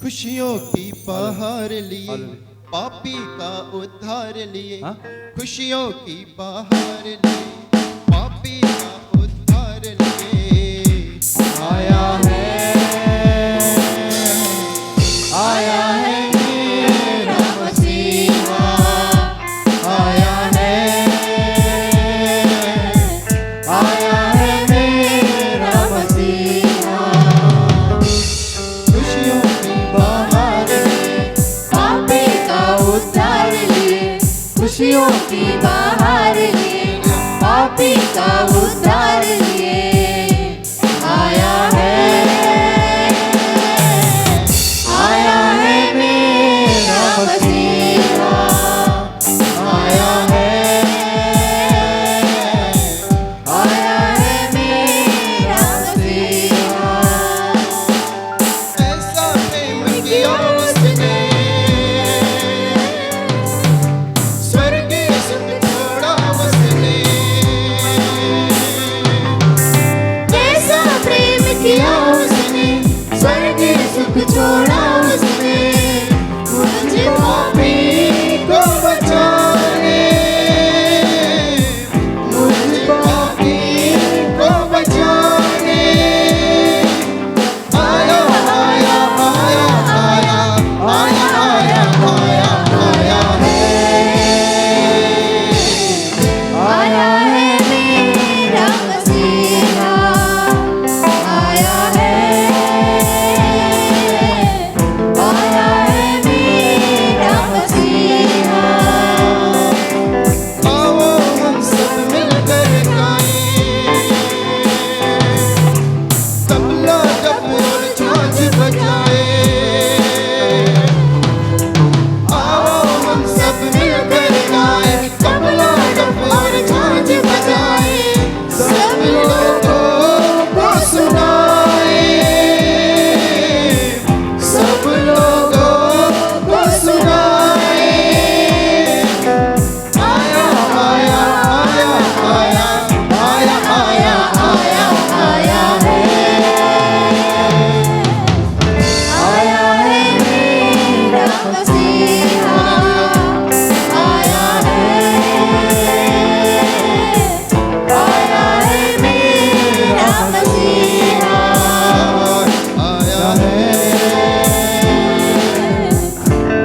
खुशियों की बहार लिए, पापी का उद्धार लिए। खुशियों की बहार लिए, पापी का उद्धार लिए। आया है मेरा मसीहा, आया है मेरा मसीहा। खुशियों की बहार लिए, पापी का उद्धार लिए। खुशियों की बहार लिए, पापी का उद्धार लिए। आया है मेरा मसीहा, आया है मेरा मसीहा। ऐसा प्रेम किया उसने, स्वर्गीय सुख छोड़ा उसने। कैसा प्रेम किया उसने, स्वर्गीय सुख छोड़ा उसने। मुझे पापी को बचाने, मुझे पापी को बचाने। आया आया आया आया आया आया आया आया आया है मेरा मसीहा, आया है मेरा मसीहा। आओ हम सब मिलकर गाएं, तबला जब और झांझ बजाए। आओ हम सब मिलकर गाएं, तबला जब और झांझ बजाए। सब लोगों को सुनाए, सब लोगों को सुनाए। आया आया आया आया आया आया आया आया है मेरा मसीहा, आया है मेरा मसीहा।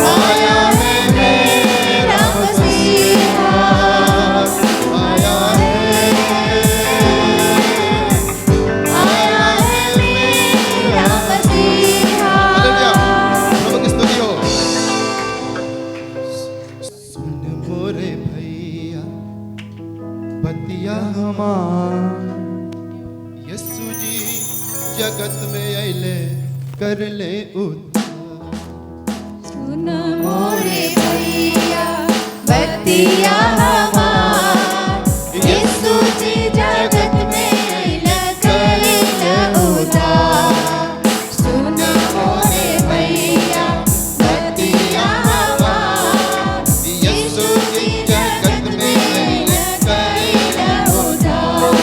आया है मेरा मसीहा, आया है मेरा मसीहा। नमक स्तुतियो। सुन मोरे भैया बतिया हमार, यीशु जी जगत में अइले कर ले उद्धार। सुन मोरे भैया बतिया हमार, यीशु जी जगत में अइले करेल उद्धार। सुन मोरे भैया बतिया हमार, यीशु जी जगत में अइले करेल उद्धार।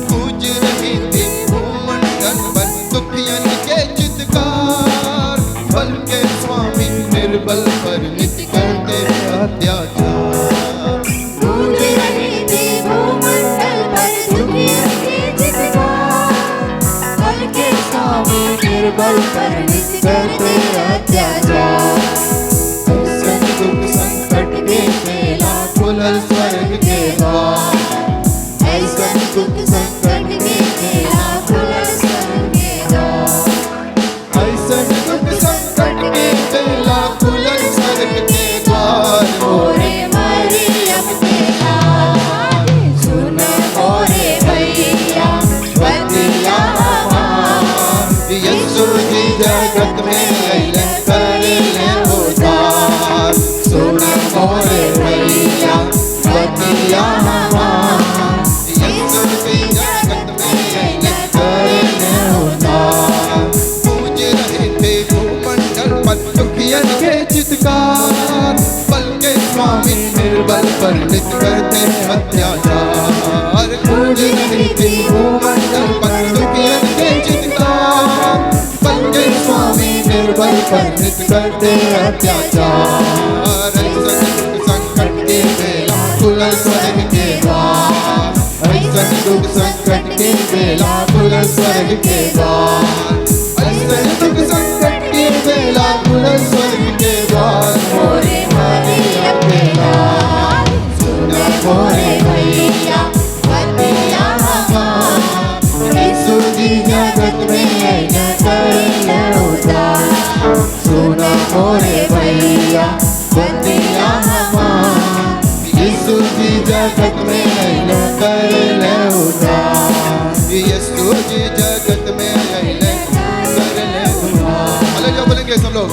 पूज रही थी भूमंडल पर दुखियन के चित्कार। बल के स्वामी निर्बल पर नित्य करते अत्याचार। गूंज रही थी भूमंडल पर दुनिया की चित्कार। बल के स्वामी निर्बल पर नित्य करते अत्याचार। संग दुख संकट के खेला खुलल स्वर्ग के द्वार। ऐसा दुख संकट के खेला खुलल स्वर्ग के द्वार। ऐसन दुख संकट के खेला खुलल स्वर्ग के द्वार। मोरे मरियम के लाल, सुन मोरे भैया बतिया हमार, यीशु जी जगत में अइले कर ले उद्धार। सुन मोरे भैया बतिया हमार, यीशु जी जगत में पर नित करते अत्याचार। ऐसन संकट के बेला खुला स्वर्ग के द्वार, ऐसन दुख संकट के बेला खुला स्वर्ग के द्वार, ऐसन दुख संकट के बेला खुला स्वर्ग के द्वार। मोरे भैया के लाल, सुन मोरे भैया बतिया हमार। यीशु जी जगत में न कइले उद्धार। सुन मोरे भैया बतिया हमार। यीशु जी जगत में अइले करले उद्धार, यीशु जी जगत में अइले करले उद्धार। हालेलुया बोलेंगे सब लोग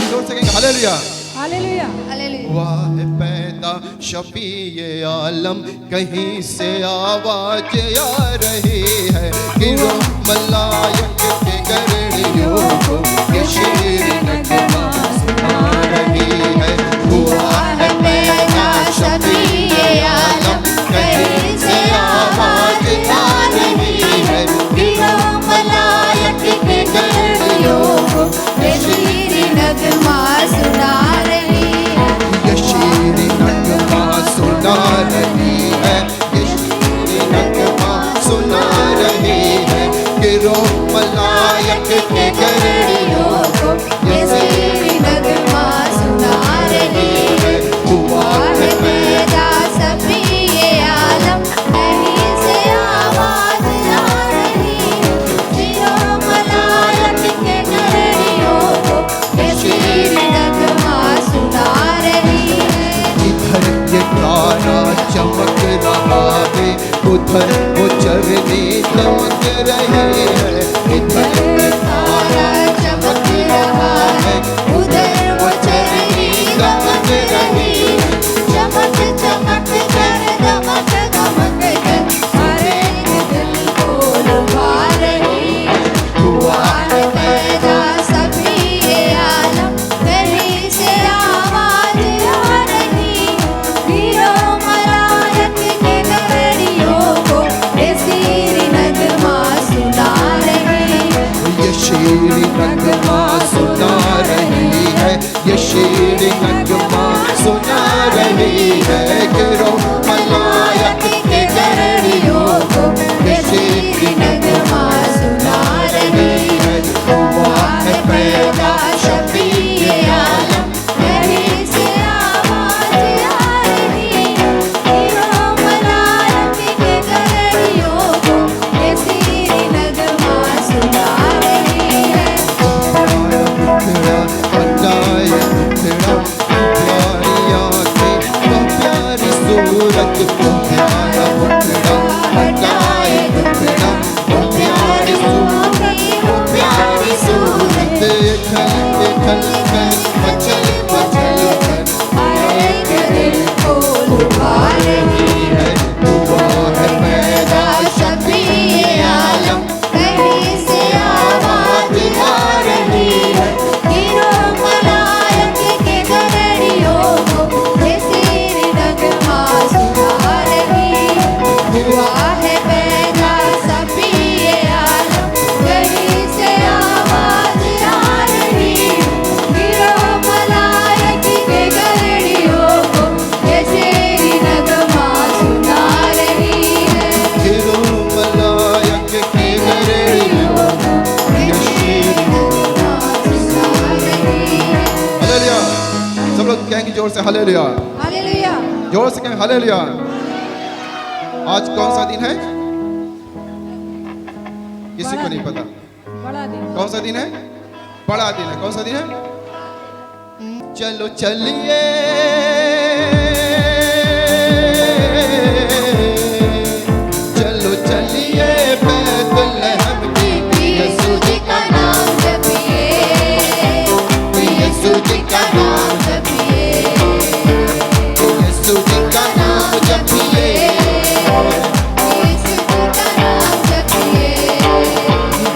जोर से कहेंगे हालेलुया। Hallelujah hallelujah. हुआ है पैदा शफीए आलम, कहीं से आवाज आ रही है कि वो मलायक के गरड़ियों को ये शेर नगमा सुना रही है। हुआ है पैदा शफीए आलम, कहीं से आवाज आ रही है कि वो मलायक के गरड़ियों को ये शेर नगमा सुना रही है। ये शीर नगमा सुना रही है, ये शीर नगमा सुना रही है कि रो मलायक के गरड़ियों को ये शीर नगमा सुना रही है। हुआ है पैदा सभी ये आलम, कहीं से आवाज आ रही है। जीरो मलायक के गरड़ियों को ये शीर नगमा सुना रही है। इधर ये तारा चमक रहा है, उधर वो चरनी चमक रही है। इधर ये तारा चमक रहा है, उधर वो चरनी चमक रही है। चमक चमक कर दमक दमक कर हर एक दिल को लुभा रही है। हुआ है पैदा सभी ये आलम, कहीं से आवाज आ रही है। वीरो मलायक के गरड़ियों को ये शीर नगमा सुना रही है। ये शीर नगमा सुना रही है, ये शीर नगमा सुना रही है कि रो मलायक के गरड़ियों को ये शीर नगमा सुना रही है। हुआ है पैदा शफीए आलम, कहीं से आवाज आ रही है। वीरो मलायक के गरड़ियों को ये शीर नगमा सुना रही है। तेरा हटाए तेरा प्यारी आँखें, वो प्यारी सूरत, वो प्यारा मुखड़ा। हटाए तेरा वो प्यारी सूरत, वो प्यारी सूरत। खल खल कर मचल मचल कर हर एक दिल को लुभा रही है। हुआ है पैदा सभी ये आलम, कहीं से आवाज आ रही है। वीरो मलायक के गरड़ियों को ये शीर नगमा सुना रही है। हुआ है पैदा सभी ये आलम, कहीं से आवाज आ रही है। वीरो मलायक के गरड़ियों को ये शीर नगमा सुना रही है। गिरो मलायक के गरड़ियों ये शीर। हालेलुया सब लोग कहेंगे जोर से हालेलुया। हालेलुया। जोर से कहें हालेलुया। आज कौन सा दिन है किसी को नहीं पता। बड़ा दिन। कौन सा दिन है? बड़ा दिन है। कौन सा दिन है? चलो चलिए चलो चलिए बैतलहम की यीशु जी का नाम जपिए, यीशु जी का नाम जपिए, यीशु जी का नाम जपिए। यीशु जी का नाम जपिए।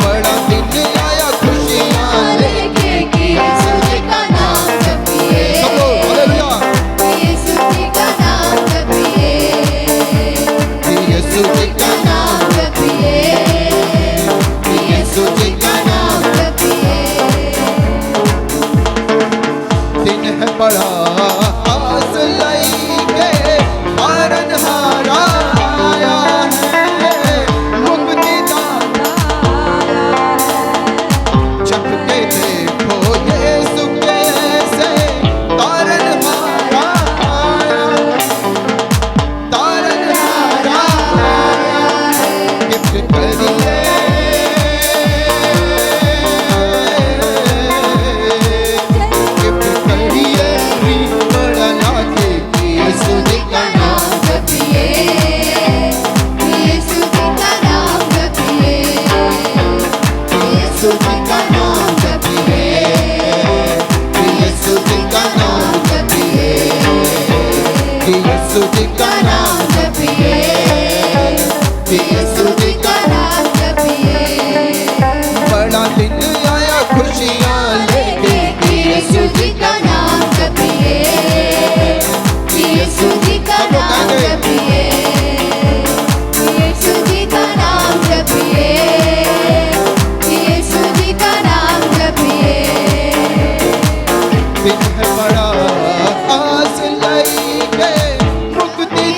बड़ा दिन आया खुशियाँ लेके कि यीशु जी का नाम जपिए, सब लोग हालेलुया। यीशु जी का नाम जपिए, यीशु जी का नाम जपिए, यीशु जी का नाम जपिए।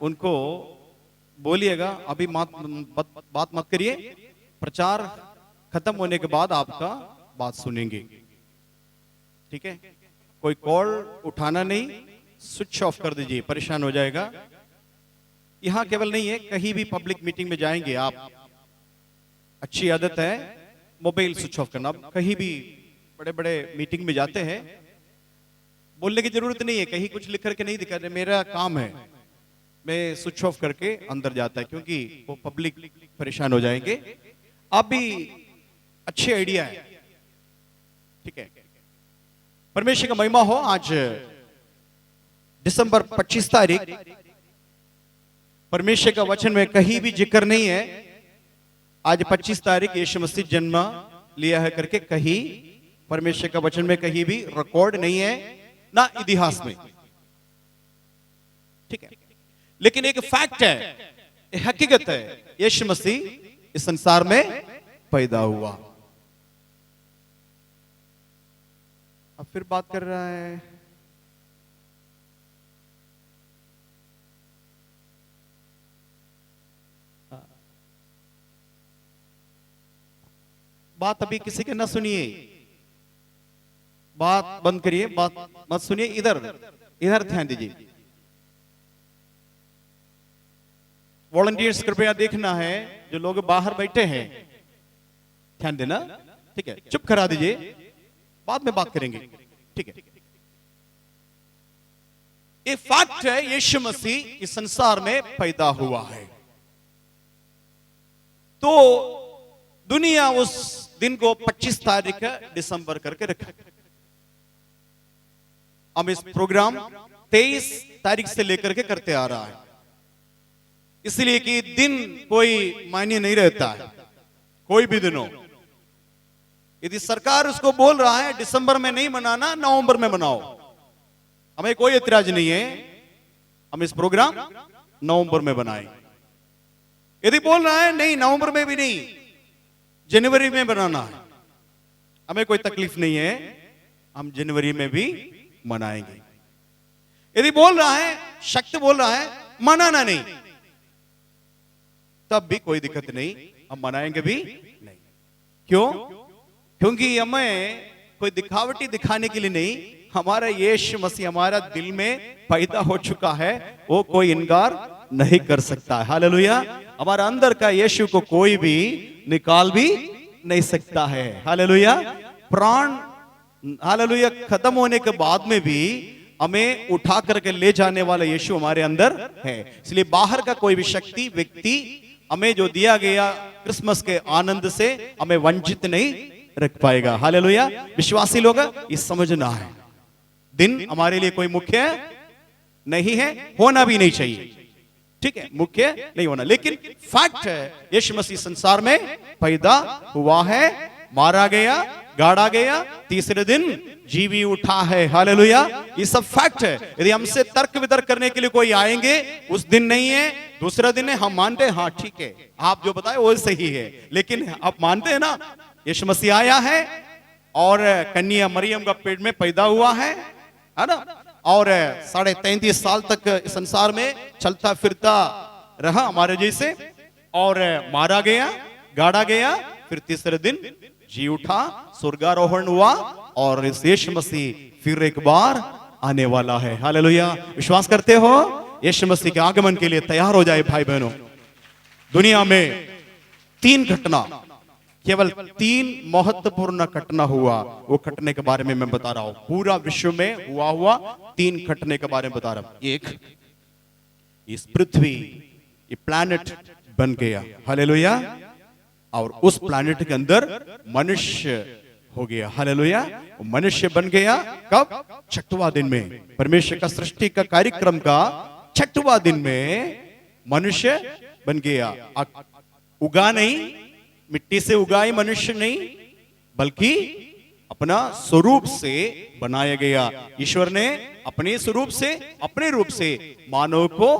उनको बोलिएगा अभी बात मत करिए, प्रचार खत्म होने के बाद आपका बात सुनेंगे, ठीक है? कोई कॉल उठाना नहीं, स्विच ऑफ कर दीजिए, परेशान हो जाएगा। यहां केवल नहीं है, कहीं भी पब्लिक मीटिंग में जाएंगे आप, अच्छी आदत है मोबाइल स्विच ऑफ करना। कहीं भी बड़े बड़े मीटिंग में जाते हैं, बोलने की जरूरत नहीं है, कहीं कुछ लिख करके नहीं दिखा रहे, मेरा काम है, मैं स्विच ऑफ करके अंदर जाता है, क्योंकि वो पब्लिक परेशान हो जाएंगे। आप भी अच्छे आइडिया है, ठीक है? परमेश्वर का महिमा हो। आज दिसंबर 25 तारीख, परमेश्वर का वचन में कहीं भी जिक्र नहीं है आज 25 तारीख यीशु मसीह जन्म लिया है करके, कहीं परमेश्वर का वचन में कहीं भी रिकॉर्ड नहीं है, ना इतिहास में, ठीक है? लेकिन एक फैक्ट है, एक हकीकत है, यीशु मसीह इस संसार में पैदा हुआ। अब फिर बात कर रहा है, बात अभी किसी के ना सुनिए, बात बंद करिए, बात मत सुनिए, इधर इधर ध्यान दीजिए। वॉलंटियर्स कृपया देखना है, जो लोग बाहर बैठे हैं ध्यान देना, ठीक है? चुप करा दीजिए, बाद में बात करेंगे, ठीक है? ये फैक्ट है, यीशु मसीह इस संसार में पैदा हुआ है। तो दुनिया उस दिन को 25 तारीख दिसंबर करके रखा। हम इस प्रोग्राम 23 तारीख से लेकर के करते आ रहा है, इसलिए कि दिन कोई मायने नहीं रहता है, कोई भी दिन हो। यदि सरकार उसको बोल रहा है दिसंबर में नहीं मनाना, नवंबर में मनाओ, हमें कोई एतराज नहीं है, हम इस प्रोग्राम नवंबर में बनाएं। यदि बोल रहा है नहीं नवंबर में भी नहीं, जनवरी में बनाना है, हमें कोई तकलीफ नहीं है, हम जनवरी में भी मनाएंगे। यदि बोल रहा है, शक्ति बोल रहा है मनाना नहीं, तब भी कोई दिक्कत नहीं, हम मनाएंगे भी नहीं। क्यों? क्योंकि हमें कोई दिखावटी दिखाने के लिए नहीं, हमारा यीशु मसीह हमारा दिल में पैदा हो चुका है, वो कोई इनकार नहीं कर सकता है। हालेलुया। हमारा अंदर का यीशु को कोई भी निकाल भी नहीं सकता है। हालेलुया। प्राण हालेलुया खत्म होने के बाद में भी हमें उठा करके ले जाने वाला यीशु हमारे अंदर है। इसलिए बाहर का कोई भी शक्ति व्यक्ति हमें जो दिया गया क्रिसमस के आनंद से हमें वंचित नहीं रख पाएगा। हालेलुया। विश्वासी लोग ये समझना है, दिन हमारे लिए कोई मुख्य नहीं है, होना भी नहीं चाहिए, ठीक है, मुख्य नहीं होना। लेकिन फैक्ट है यीशु मसीह संसार में पैदा हुआ है, मारा गया, गाड़ा गया, तीसरे दिन जीवी उठा है। हालेलुया। ये सब फैक्ट है। यदि हमसे तर्क वितर्क करने के लिए कोई आएंगे, उस दिन नहीं है, दूसरा दिन है, हम मानते हैं, हाँ ठीक है, आप जो बताए वो सही है, लेकिन आप मानते हैं ना यीशु मसीह आया है और कन्या मरियम का पेट में पैदा हुआ है ना, और 33.5 साल तक संसार में चलता फिरता रहा हमारे जैसे, और मारा गया, गाड़ा गया, फिर तीसरे दिन जी उठा, स्वर्गारोहण हुआ, और यीशु मसीह फिर एक बार आने वाला है। हालेलुया। विश्वास करते हो? यीशु मसीह के आगमन के लिए तैयार हो जाए भाई बहनों। दुनिया में 3 घटना, केवल 3 महत्वपूर्ण घटना हुआ, वो घटने के बारे में मैं बता रहा हूं। पूरा विश्व में हुआ 3 घटने के बारे में बता रहा हूं। एक, इस पृथ्वी, ये प्लैनेट बन गया। हालेलुया। और उस प्लैनेट के अंदर मनुष्य हो गया। हालेलुया। मनुष्य बन गया कब? 6वां दिन में। परमेश्वर का सृष्टि का कार्यक्रम का 6वां दिन में मनुष्य बन गया। उगा नहीं, मिट्टी से उगाई मनुष्य नहीं, बल्कि अपना स्वरूप से बनाया गया। ईश्वर ने अपने स्वरूप से, अपने रूप से मानव को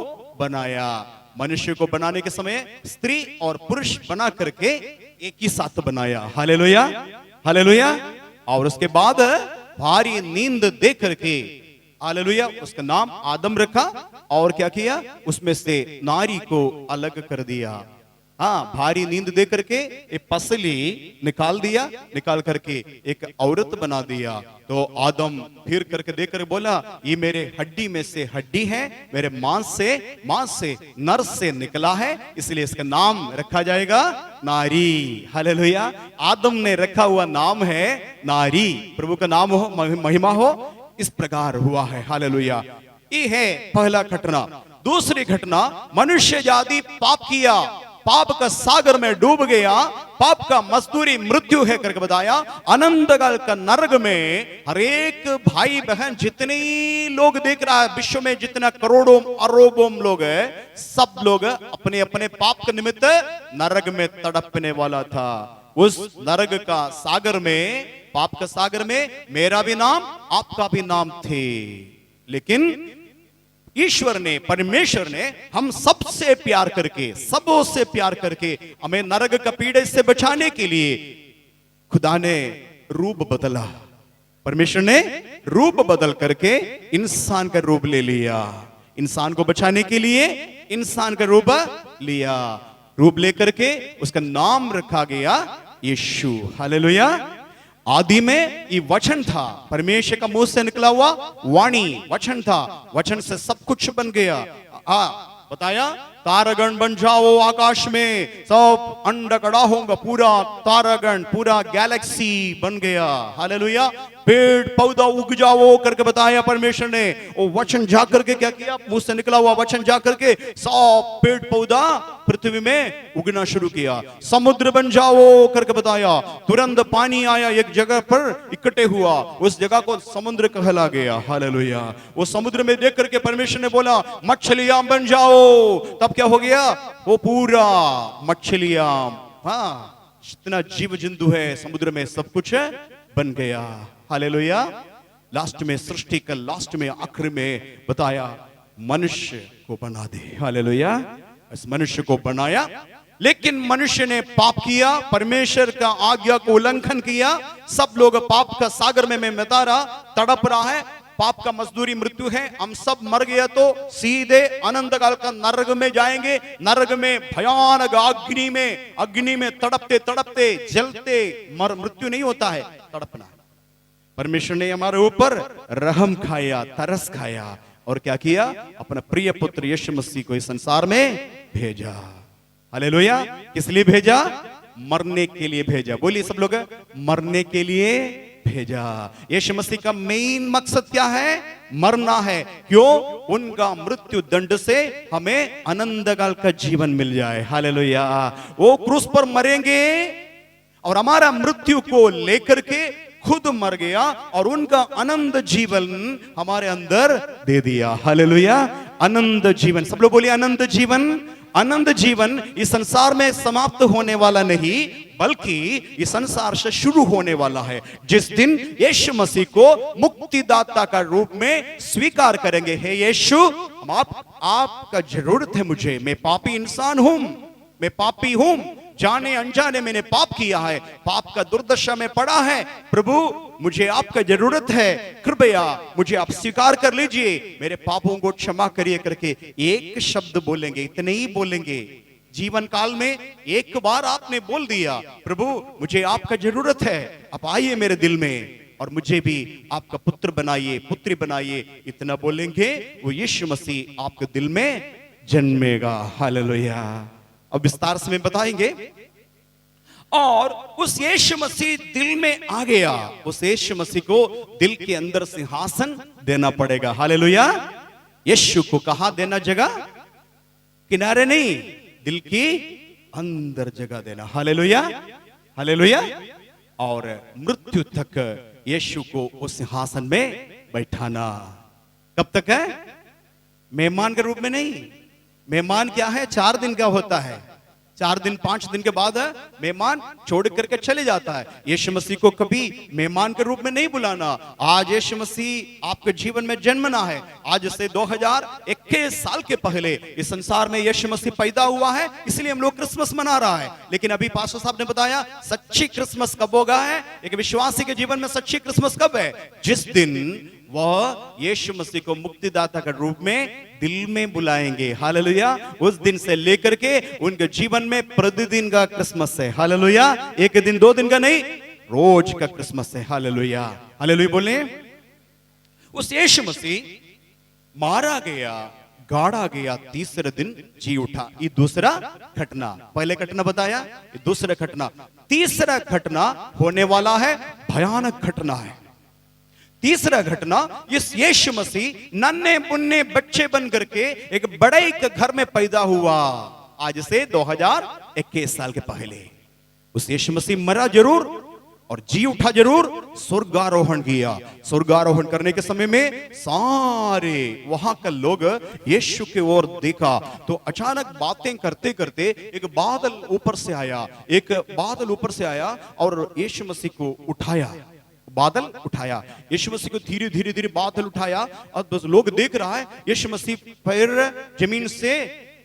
बनाया। मनुष्य को बनाने के समय स्त्री और पुरुष बना करके एक ही साथ बनाया। हालेलुया। हालेलुया। और उसके बाद भारी नींद दे करके हालेलुया। उसका नाम आदम रखा और क्या किया, उसमें से नारी को अलग कर दिया। हाँ, भारी नींद दे करके एक पसली निकाल दिया, निकाल करके एक औरत बना दिया। तो आदम फिर करके देकर बोला, ये मेरे हड्डी में से हड्डी है, मेरे मांस से नर से निकला है, इसलिए इसका नाम रखा जाएगा नारी। हालेलुया। आदम ने रखा हुआ नाम है नारी। प्रभु का नाम हो, महिमा हो। इस प्रकार हुआ है। हालेलुया। ये है पहला घटना। दूसरी घटना, मनुष्य जाति पाप किया, पाप का सागर में डूब गया, पाप का मजदूरी मृत्यु है करके बताया। अनंत काल का नरक में हर एक भाई बहन जितने लोग देख रहा है, विश्व में जितना करोड़ों अरबों लोग है, सब लोग अपने अपने पाप के निमित्त नरक में तड़पने वाला था। उस नरक का सागर में, पाप का सागर में मेरा भी नाम, आपका भी नाम थे। लेकिन ईश्वर ने, परमेश्वर ने हम सबसे प्यार करके, सबों से प्यार करके हमें नरक का पीड़े से बचाने के लिए खुदा ने रूप बदला। परमेश्वर ने रूप बदल करके इंसान का रूप ले लिया। इंसान को बचाने के लिए इंसान का रूप लिया। रूप लेकर के उसका नाम रखा गया यीशु। हालेलुया। आदि में ये वचन था, परमेश्वर का मुंह से निकला हुआ वाणी वचन था। वचन से सब कुछ बन गया। बताया, तारागण बन जाओ आकाश में, सब अंड कड़ा होगा, पूरा तारागण, पूरा गैलेक्सी बन गया। हालेलुया। पेड़ पौधा उग जाओ करके बताया परमेश्वर ने। वो वचन जा करके क्या किया, मुंह से निकला हुआ वचन जा करके सब पेड़ पौधा पृथ्वी में उगना शुरू किया। समुद्र बन जाओ करके बताया, तुरंत पानी आया, एक जगह पर इकट्ठे हुआ, उस जगह को समुद्र कहला गया। हालेलुया। वो समुद्र में देख करके परमेश्वर ने बोला, मछलियां बन जाओ। तब क्या हो गया, वो पूरा मछलियां, हाँ, जितना जीव जंतु है समुद्र में सब कुछ बन गया। हालेलुया। लास्ट में, सृष्टि का लास्ट में, आखिर में बताया, मनुष्य को बना दे। हालेलुया। इस मनुष्य को बनाया, लेकिन मनुष्य ने पाप किया, परमेश्वर का आज्ञा को उल्लंघन किया। सब लोग पाप का सागर में मिटा रहा, तड़प रहा है। पाप का मजदूरी मृत्यु है। हम सब मर गया तो सीधे अनंत काल का नरक में जाएंगे। नरक में भयानक अग्नि में तड़पते तड़पते जलते मृत्यु नहीं होता है, तड़पना। परमेश्वर ने हमारे ऊपर रहम खाया, तरस खाया, और क्या किया, अपना प्रिय पुत्र यीशु मसीह को इस संसार में भेजा। हालेलुया। किस लिए भेजा, मरने के लिए भेजा। बोलिए सब लोग, मरने के लिए भेजा। यीशु मसीह का मेन मकसद क्या है, मरना है। क्यों, उनका मृत्यु दंड से हमें अनंत काल का जीवन मिल जाए। हालेलुया। वो क्रूस पर मरेंगे और हमारा मृत्यु को लेकर के खुद मर गया और उनका अनंत जीवन हमारे अंदर दे दिया। हालेलुया। अनंत जीवन, सब लोग बोलिए अनंत जीवन। अनंत जीवन इस संसार में समाप्त होने वाला नहीं, बल्कि इस संसार से शुरू होने वाला है। जिस दिन यीशु मसीह को मुक्तिदाता का रूप में स्वीकार करेंगे, हे यीशु, आपका जरूरत है मुझे, मैं पापी इंसान हूं, मैं पापी हूं, जाने अनजाने मैंने पाप किया है, पाप का दुर्दशा में पड़ा है, प्रभु मुझे आपका जरूरत है, कृपया मुझे आप स्वीकार कर लीजिए, मेरे पापों को क्षमा करिए करके एक शब्द बोलेंगे, इतने ही बोलेंगे। जीवन काल में एक बार आपने बोल दिया, प्रभु मुझे आपका जरूरत है, आप आइए मेरे दिल में और मुझे भी आपका पुत्र बनाइए, पुत्री बनाइए, इतना बोलेंगे, वो यीशु मसीह आपके दिल में जन्मेगा। हालेलुया। अब विस्तार से में बताएंगे। और उस यीशु मसीह दिल में आ गया, उस यीशु मसीह को दिल के अंदर सिंहासन देना पड़ेगा। हालेलुया। यीशु को कहां देना जगह? किनारे नहीं, दिल की अंदर जगह देना। हालेलुया। हालेलुया। और मृत्यु तक यीशु को उस सिंहासन में बैठाना। कब तक है? मेहमान के रूप में नहीं। मेहमान क्या है? 4 दिन का होता है, 4 दिन 5 दिन के बाद मेहमान छोड़ करके चले जाता है। यीशु मसीह को कभी मेहमान के रूप में नहीं बुलाना। आज यीशु मसीह आपके जीवन में जन्मना है। आज से 2021 साल के पहले इस संसार में यीशु मसीह पैदा हुआ है, इसलिए हम लोग क्रिसमस मना रहा है। लेकिन अभी पास्टर साहब ने बताया सच्ची क्रिसमस कब होगा है, एक विश्वासी के जीवन में सच्ची क्रिसमस कब है? जिस दिन वह यीशु मसीह को मुक्तिदाता के रूप में दिल में बुलाएंगे। हालेलुया। उस दिन से लेकर के उनके जीवन में प्रतिदिन का क्रिसमस है। हालेलुया। एक दिन दो दिन का नहीं, रोज का क्रिसमस है। हालेलुया। हालेलुया बोले। उस यीशु मसीह मारा गया, गाड़ा गया, तीसरे दिन जी उठा। ये दूसरा घटना, पहले घटना बताया, ये दूसरा घटना। तीसरा घटना होने वाला है, भयानक घटना है। तीसरा घटना, इस यीशु मसीह नन्हे मुन्ने बच्चे बन करके एक बड़े एक घर में पैदा हुआ। आज से 2021 साल के पहले उस यीशु मसीह मरा जरूर और जी उठा जरूर, स्वर्गारोहण किया। स्वर्गारोहण करने के समय में सारे वहां के लोग यीशु की ओर देखा तो अचानक बातें करते करते एक बादल ऊपर से आया, एक बादल ऊपर से आया और यीशु मसीह को उठाया। बादल उठाया यीशु मसीह को, धीरे धीरे धीरे बादल उठाया और बस लोग देख रहा है यीशु मसीह पैर जमीन से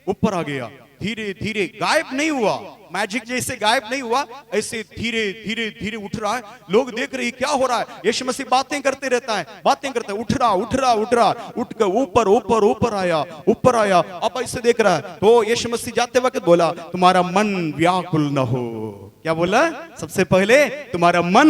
ऊपर आ गया। धीरे धीरे, गायब नहीं हुआ, मैजिक जैसे गायब नहीं हुआ, ऐसे धीरे धीरे धीरे उठ रहा है। लोग देख रहे क्या हो रहा है। यीशु मसीह बातें करते रहता है, बातें करता है, उठ रहा उठ रहा उठ रहा, उठ कर ऊपर ऊपर ऊपर आया, ऊपर आया। अब ऐसे देख रहा है तो यीशु मसीह जाते वक्त बोला, तुम्हारा मन व्याकुल न हो। क्या बोला? सबसे पहले तुम्हारा मन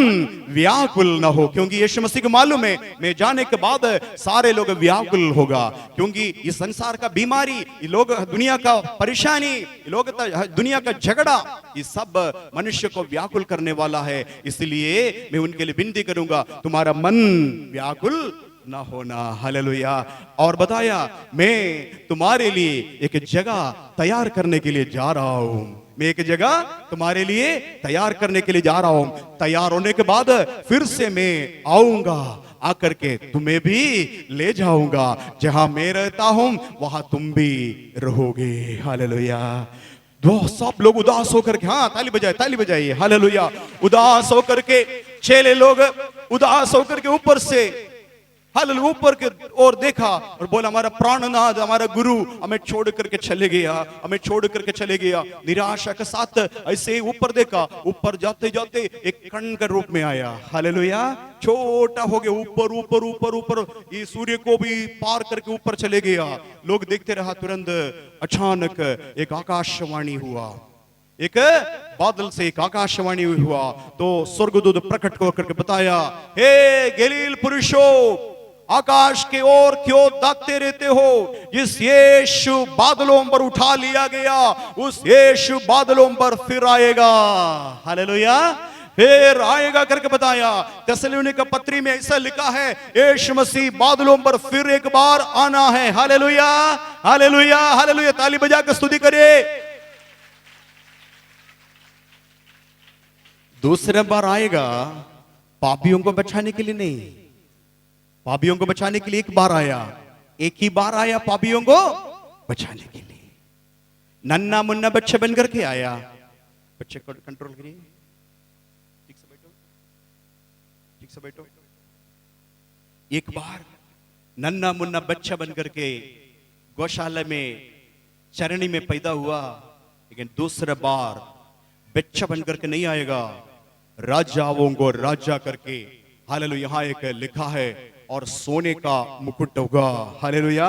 व्याकुल न हो, क्योंकि यीशु मसीह को मालूम है मैं जाने के बाद सारे लोग व्याकुल होगा, क्योंकि ये संसार का बीमारी, ये लोग दुनिया का परेशानी, ये लोग दुनिया का झगड़ा, ये सब मनुष्य को व्याकुल करने वाला है। इसलिए मैं उनके लिए विनती करूंगा, तुम्हारा मन व्याकुल ना होना। हालेलुया। और बताया, मैं तुम्हारे लिए एक जगह तैयार करने के लिए जा रहा हूं। मैं एक जगह तुम्हारे लिए तैयार करने के लिए जा रहा हूं। तैयार होने के बाद फिर से मैं आऊंगा, आकर के तुम्हें भी ले जाऊंगा। जहां मैं रहता हूं वहां तुम भी रहोगे। हालेलुया। सब लोग उदास होकर के, हाँ ताली बजाए, ताली बजाइए। हालेलुया। उदास होकर के चेले लोग उदास होकर के ऊपर से हालेलुया ऊपर के और देखा और बोला, हमारा प्राणनाथ, हमारा गुरु हमें छोड़ करके चले गया, हमें छोड़ करके चले गया। निराशा के साथ ऐसे ही ऊपर देखा, ऊपर जाते जाते एक कण के रूप में आया। हालेलुया। छोटा हो गया, ऊपर ऊपर ऊपर ऊपर, ये सूर्य को भी पार करके ऊपर चले गया। लोग देखते रहा। तुरंत अचानक एक आकाशवाणी हुआ, एक बादल से एक आकाशवाणी हुआ तो स्वर्गदूत प्रकट होकर के बताया, हे गलील पुरुषों, आकाश के ओर क्यों ताकते रहते हो? जिस यीशु बादलों पर उठा लिया गया, उस यीशु बादलों पर फिर आएगा। हालेलुया। फिर आएगा करके बताया। थिस्सलुनीके पत्री में ऐसा लिखा है, यीशु मसीह बादलों पर फिर एक बार आना है। Hallelujah, hallelujah, hallelujah. ताली बजा के स्तुति करिए। दूसरा बार आएगा, पापियों को बचाने के लिए नहीं, पापियों को बचाने के लिए एक बार आया, एक ही बार आया पापियों को बचाने के लिए। नन्ना मुन्ना बच्चे बनकर के आया। बच्चे को कंट्रोल करिए, ठीक से बैठो, ठीक से बैठो। एक बार नन्ना मुन्ना बच्चा बनकर के गौशाला में चरणी में पैदा हुआ, लेकिन दूसरा बार बच्चा बनकर के नहीं आएगा, राजाओं को राजा करके। हालेलुया। यहाँ एक लिखा है, और सोने का मुकुट होगा। हालेलुया।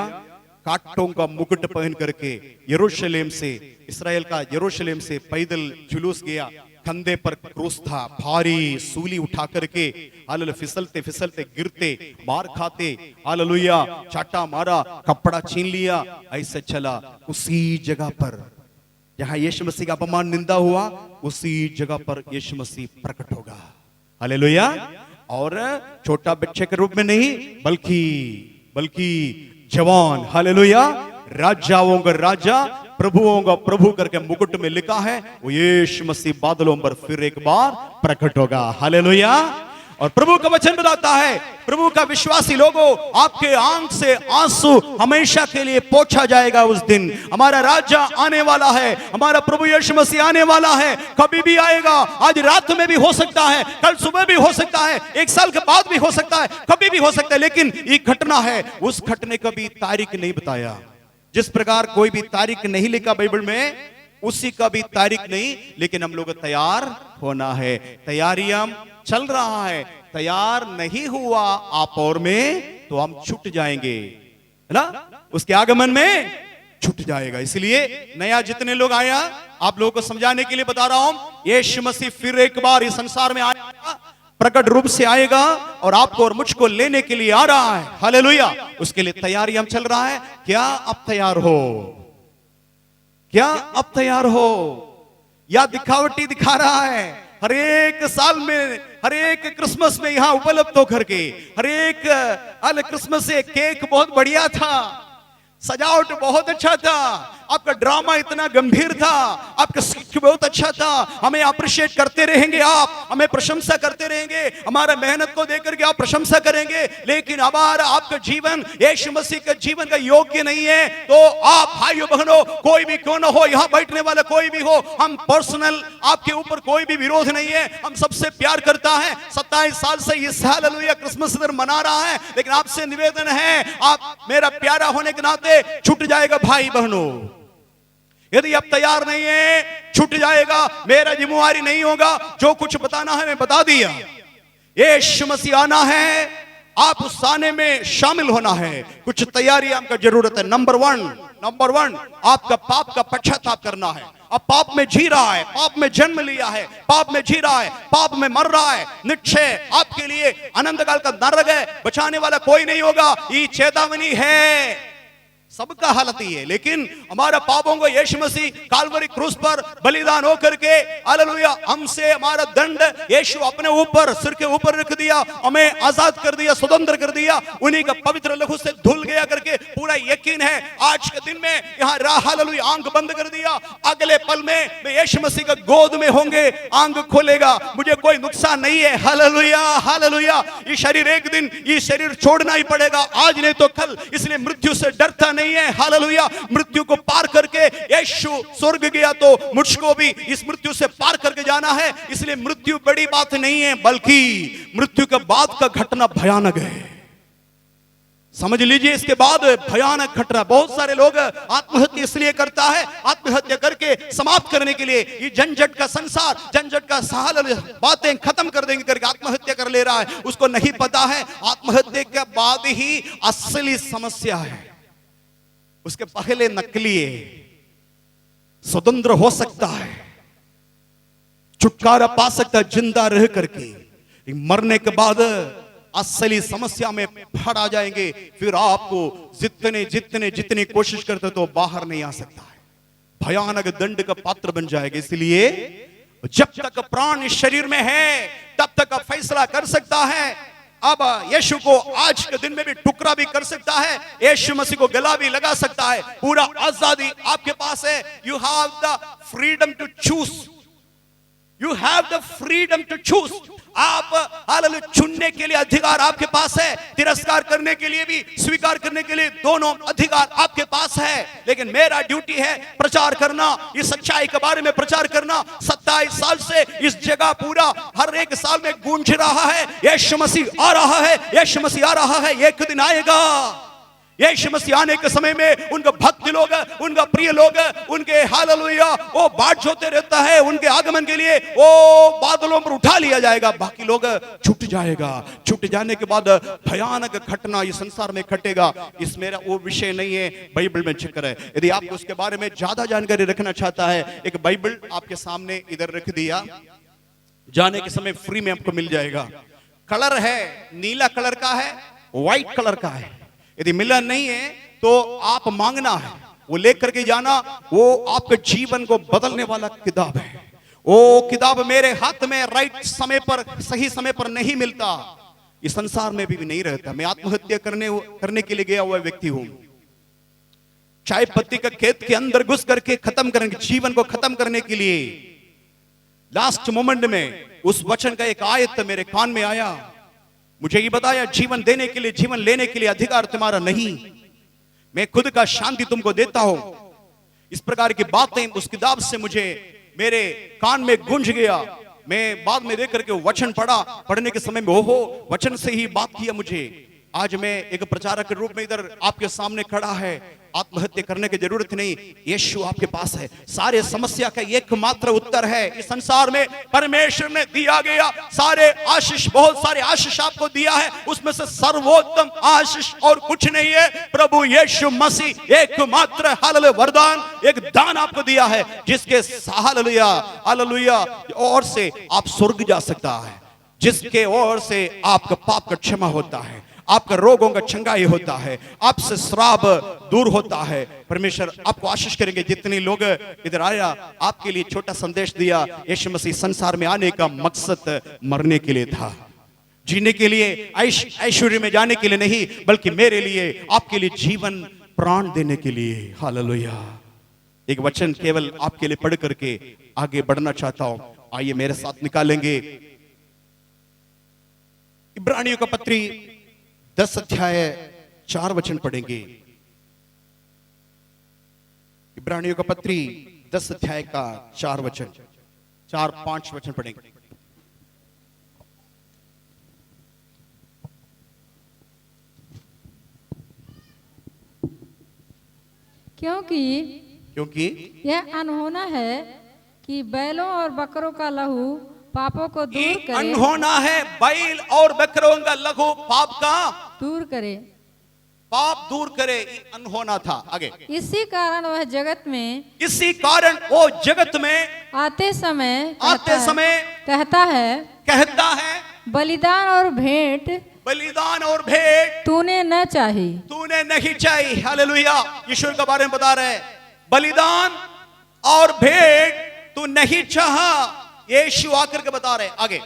कांटों का मुकुट पहन करके यरूशलेम से, इस्राएल का यरूशलेम से पैदल जुलूस गया। कंधे पर क्रूस था, भारी सूली उठा करके। हालेलुया। फिसलते फिसलते गिरते, मार खाते। हालेलुया। चाटा मारा, कपड़ा छीन लिया, ऐसे चला। उसी जगह पर जहां यीशु मसीह का अपमान निंदा हुआ, उसी जगह पर यीशु मसीह प्रकट होगा। हालेलुया। और छोटा बच्चे के रूप में नहीं, बल्कि जवान। हालेलुया। राजाओं का राजा, प्रभुओं का प्रभु करके मुकुट में लिखा है, वो यीशु मसीह बादलों पर फिर एक बार प्रकट होगा। हालेलुया। और प्रभु का वचन बताता है, प्रभु का विश्वासी लोगों, आपके आंख से आंसू हमेशा के लिए पोंछा जाएगा। उस दिन हमारा राजा आने वाला है, हमारा प्रभु यीशु मसीह आने वाला है। कभी भी आएगा, आज रात में भी हो सकता है, कल सुबह भी हो सकता है, एक साल के बाद भी हो सकता है, कभी भी हो सकता है। लेकिन एक घटना है, उस घटने का भी तारीख नहीं बताया। जिस प्रकार कोई भी तारीख नहीं लिखा बाइबल में, उसी का भी तारीख नहीं। लेकिन हम लोग तैयार होना है, तैयारियां चल रहा है। तैयार नहीं हुआ आप और में तो हम छूट जाएंगे, है ना, उसके आगमन में छूट जाएगा। इसलिए नया जितने लोग आया, आप लोगों को समझाने के लिए बता रहा हूं, यीशु मसीह फिर एक बार इस संसार में आएगा, प्रकट रूप से आएगा और आपको और मुझको लेने के लिए आ रहा है। हालेलुया। उसके लिए तैयारी हम चल रहा है। क्या अब तैयार हो? क्या अब तैयार हो या दिखावटी दिखा रहा है? हर एक साल में, हर एक क्रिसमस में यहां उपलब्ध होकर के, हर एक क्रिसमस से केक बहुत बढ़िया था, सजावट बहुत अच्छा था, आपका ड्रामा इतना गंभीर था, आपका स्किट बहुत अच्छा था, हमें अप्रिशिएट करते रहेंगे, आप हमें प्रशंसा करते रहेंगे, हमारा मेहनत को देकर के आप प्रशंसा करेंगे। लेकिन हमारा आपका जीवन यीशु मसीह के जीवन का योग्य नहीं है, तो आप भाइयों बहनों, कोई भी क्यों ना हो, यहां बैठने वाला कोई भी हो, हम पर्सनल आपके ऊपर कोई भी विरोध नहीं है, हम सबसे प्यार करता है। 27 साल से ये हालेलुया क्रिसमस इधर मना रहा है, लेकिन आपसे निवेदन है, आप मेरा प्यारा होने के नाते छूट जाएगा भाई बहनों। यदि आप तैयार नहीं है, छूट जाएगा, मेरा जिम्मेवारी नहीं होगा, जो कुछ बताना है मैं बता दिया। यीशु मसीह आना है, आप उस आने में शामिल होना है, कुछ तैयारी आपका जरूरत है। नंबर वन आपका पाप का पश्चाताप करना है। अब पाप में जी रहा है, पाप में जन्म लिया है, पाप में जी रहा है, पाप में मर रहा है, निश्चय आपके लिए अनंत काल का नरक है, बचाने वाला कोई नहीं होगा। ये चेतावनी है, सबका हालत ही है। लेकिन हमारा पापों को यीशु मसीह काल्वरी क्रूस पर बलिदान होकर के हालेलुया हमसे हमारा दंड यीशु अपने ऊपर, सिर के ऊपर रख दिया, हमें आजाद कर दिया, स्वतंत्र कर दिया, उन्हीं का पवित्र लहू से धुल गया करके पूरा यकीन है। आज के दिन में यहाँ हालेलुया आंख बंद कर दिया, अगले पल में मैं यीशु मसीह का गोद में होंगे, आंख खोलेगा, मुझे कोई नुकसान नहीं है। Hallelujah hallelujah. ये शरीर एक दिन ये शरीर छोड़ना ही पड़ेगा, आज नहीं तो कल, इसलिए मृत्यु से डरता नहीं है। हालेलुया। मृत्यु को पार करके यीशु स्वर्ग गया, तो मुझको भी इस मृत्यु से पार करके जाना है। इसलिए मृत्यु बड़ी बात नहीं है, बल्कि मृत्यु के बाद का घटना भयानक है। समझ लीजिए, इसके बाद भयानक घटना। बहुत सारे लोग आत्महत्या इसलिए करता है, आत्महत्या करके समाप्त करने के लिए, ये झंझट का संसार, झंझट का बातें खत्म कर देंगे करके आत्महत्या कर ले रहा है। उसको नहीं पता है आत्महत्या के बाद ही असली समस्या है, उसके पहले नकली है। स्वतंत्र हो सकता है, छुटकारा पा सकता है जिंदा रह करके, मरने के बाद असली समस्या में फड़ आ जाएंगे। फिर आपको जितनी कोशिश करते तो बाहर नहीं आ सकता है, भयानक दंड का पात्र बन जाएगा। इसलिए जब तक प्राण इस शरीर में है तब तक आप फैसला कर सकता है। अब यीशु को आज के दिन में भी टुकड़ा भी कर सकता है, यीशु मसीह को गला भी लगा सकता है, पूरा आजादी आपके पास है। You have the freedom to choose, you have the freedom to choose. आप हालेलुया चुनने के लिए अधिकार आपके पास है, तिरस्कार करने के लिए भी, स्वीकार करने के लिए, दोनों अधिकार आपके पास है। लेकिन मेरा ड्यूटी है प्रचार करना, इस सच्चाई के बारे में प्रचार करना। 27 साल से इस जगह पूरा हर एक साल में गूंज रहा है, यीशु मसीह आ रहा है, यीशु मसीह आ रहा है, एक दिन आएगा। यीशु मसीह आने के समय में उनका भक्त लोग, उनका प्रिय लोग, उनके हालेलुया वो बाट जोते रहता है, उनके आगमन के लिए वो बादलों पर उठा लिया जाएगा, बाकी लोग छूट जाएगा। छूट जाने के बाद भयानक घटना इस संसार में घटेगा। इस मेरा वो विषय नहीं है, बाइबल में जिक्र है। यदि आपको उसके बारे में ज्यादा जानकारी रखना चाहता है, एक बाइबल आपके सामने इधर रख दिया, जाने के समय फ्री में आपको मिल जाएगा। कलर है, नीला कलर का है, व्हाइट कलर का है। यदि मिला नहीं है तो आप मांगना है, वो लेकर के जाना। वो आपके जीवन को बदलने वाला किताब है। वो किताब मेरे हाथ में राइट समय पर, सही समय पर नहीं मिलता, इस संसार में भी नहीं रहता। मैं आत्महत्या करने के लिए गया हुआ व्यक्ति हूं। चाय पत्ती का खेत के अंदर घुस करके खत्म करने, जीवन को खत्म करने के लिए लास्ट मोमेंट में उस वचन का एक आयत मेरे कान में आया। मुझे ये बताया, जीवन देने के लिए, जीवन लेने के लिए अधिकार तुम्हारा नहीं, मैं खुद का शांति तुमको देता हूं। इस प्रकार की बातें उस किताब से मुझे मेरे कान में गूंज गया। मैं बाद में देख करके वचन पढ़ा, पढ़ने के समय में ओहो, वचन से ही बात किया मुझे। आज मैं एक प्रचारक के रूप में इधर आपके सामने खड़ा है। आत्महत्या करने की जरूरत नहीं, यीशु आपके पास है। सारे समस्या का एकमात्र उत्तर है इस संसार में परमेश्वर ने दिया गया सारे आशीष, बहुत सारे आशीष आपको दिया है, उसमें से सर्वोत्तम आशीष और कुछ नहीं है। प्रभु यीशु मसीह एकमात्र हालेलुया वरदान, एक दान आपको दिया है, जिसके हालेलुया हालेलुया और से आप स्वर्ग जा सकता है, जिसके ओर से आपका पाप का क्षमा होता है, आपका रोगों का छंगाई होता है, आपसे श्राप दूर होता है। परमेश्वर आपको आशीष करेंगे। जितने लोग इधर आया आपके लिए छोटा संदेश दिया। यीशु मसीह संसार में आने का मकसद मरने के लिए था, जीने के लिए, ऐश्वर्य में जाने के लिए नहीं, बल्कि मेरे लिए, आपके लिए जीवन प्राण देने के लिए। हालेलुया। एक वचन केवल आपके लिए पढ़ करके आगे बढ़ना चाहता हूं, आइए मेरे साथ निकालेंगे। इब्रानियों का पत्री 10 अध्याय 4 वचन पढ़ेंगे। इब्रानियों का पत्री 10 अध्याय का 4 वचन, 4-5 वचन पढ़ेंगे। क्योंकि यह अनहोना है कि बैलों और बकरों का लहू पापों को दूर करे। अनहोना है बैल और बकरों का लहू पाप का दूर करे, पाप दूर करे, अनहोना था। आगे, इसी कारण वह जगत में, इसी कारण वो जगत में आते समय कहता है बलिदान और भेंट तूने न चाही, तूने नहीं चाहिए। हालेलुया। ईश्वर के बारे में बता रहे, बलिदान और भेंट तू नहीं चाहा, यीशु आकर के बता रहे। आगे,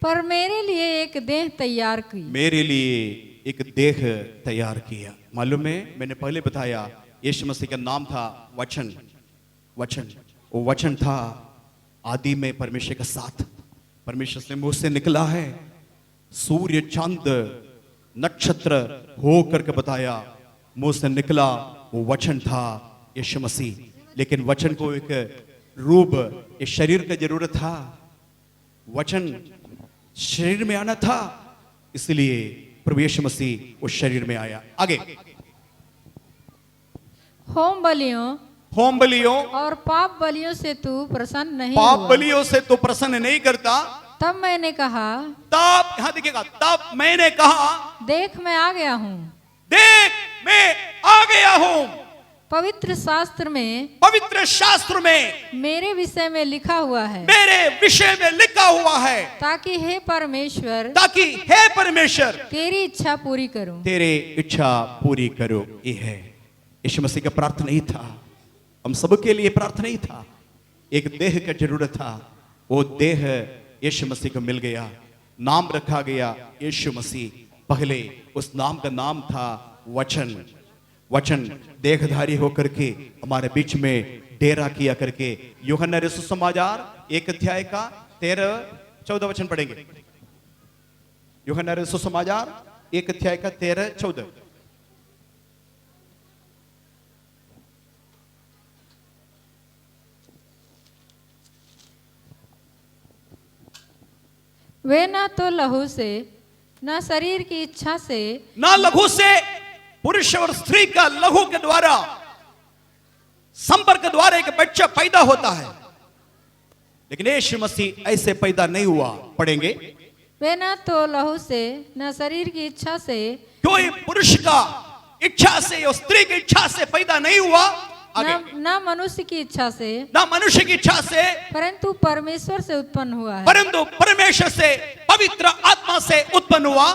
पर मेरे लिए एक देह तैयार की, मेरे लिए एक देह तैयार किया। मालूम है, मैंने पहले बताया यीशु मसीह का नाम था वचन। वचन, वो वचन था आदि में परमेश्वर के साथ, परमेश्वर से मुंह से निकला है। सूर्य चांद नक्षत्र हो करके बताया, मुंह से निकला, वो वचन था यीशु मसीह। लेकिन वचन को एक रूप, एक शरीर का जरूरत था, वचन शरीर में आना था, इसलिए प्रभु यीशु मसीह उस शरीर में आया। आगे, होम बलियों और पाप बलियों से तू प्रसन्न नहीं पाप हुआ। बलियों से तू प्रसन्न नहीं करता। तब मैंने कहा, तब यहां देखिएगा, तब मैंने कहा, देख मैं आ गया हूँ, देख मैं आ गया हूं। पवित्र शास्त्र में मेरे विषय में लिखा हुआ है, मेरे विषय में लिखा हुआ है, ताकि हे परमेश्वर तेरी इच्छा पूरी करूं। तेरे इच्छा पूरी करो। ये है यीशु मसीह का प्रार्थना ही था, हम सबके लिए प्रार्थना ही था। एक देह का जरूरत था, वो देह यीशु मसीह को मिल गया, नाम रखा गया यीशु मसीह। पहले उस नाम का नाम था वचन। वचन देहधारी होकर के हमारे बीच में डेरा किया करके। यूहन्ना रचित सुसमाचार 1 अध्याय का 13-14 वचन पढ़ेंगे। यूहन्ना रचित सुसमाचार 1 अध्याय का 13-14। वे न तो लहू से, न शरीर की इच्छा से, ना लहू से, पुरुष और स्त्री का लहू के द्वारा, संपर्क द्वारा एक बच्चा पैदा होता है, लेकिन यीशु मसीह ऐसे पैदा नहीं हुआ। पढ़ेंगे, वे न तो लहू से, न शरीर की इच्छा से, कोई पुरुष का इच्छा से और स्त्री की इच्छा से पैदा नहीं हुआ, न मनुष्य की इच्छा से, ना मनुष्य की इच्छा से, परंतु परमेश्वर से उत्पन्न हुआ है। परंतु परमेश्वर से, पवित्र आत्मा से उत्पन्न हुआ।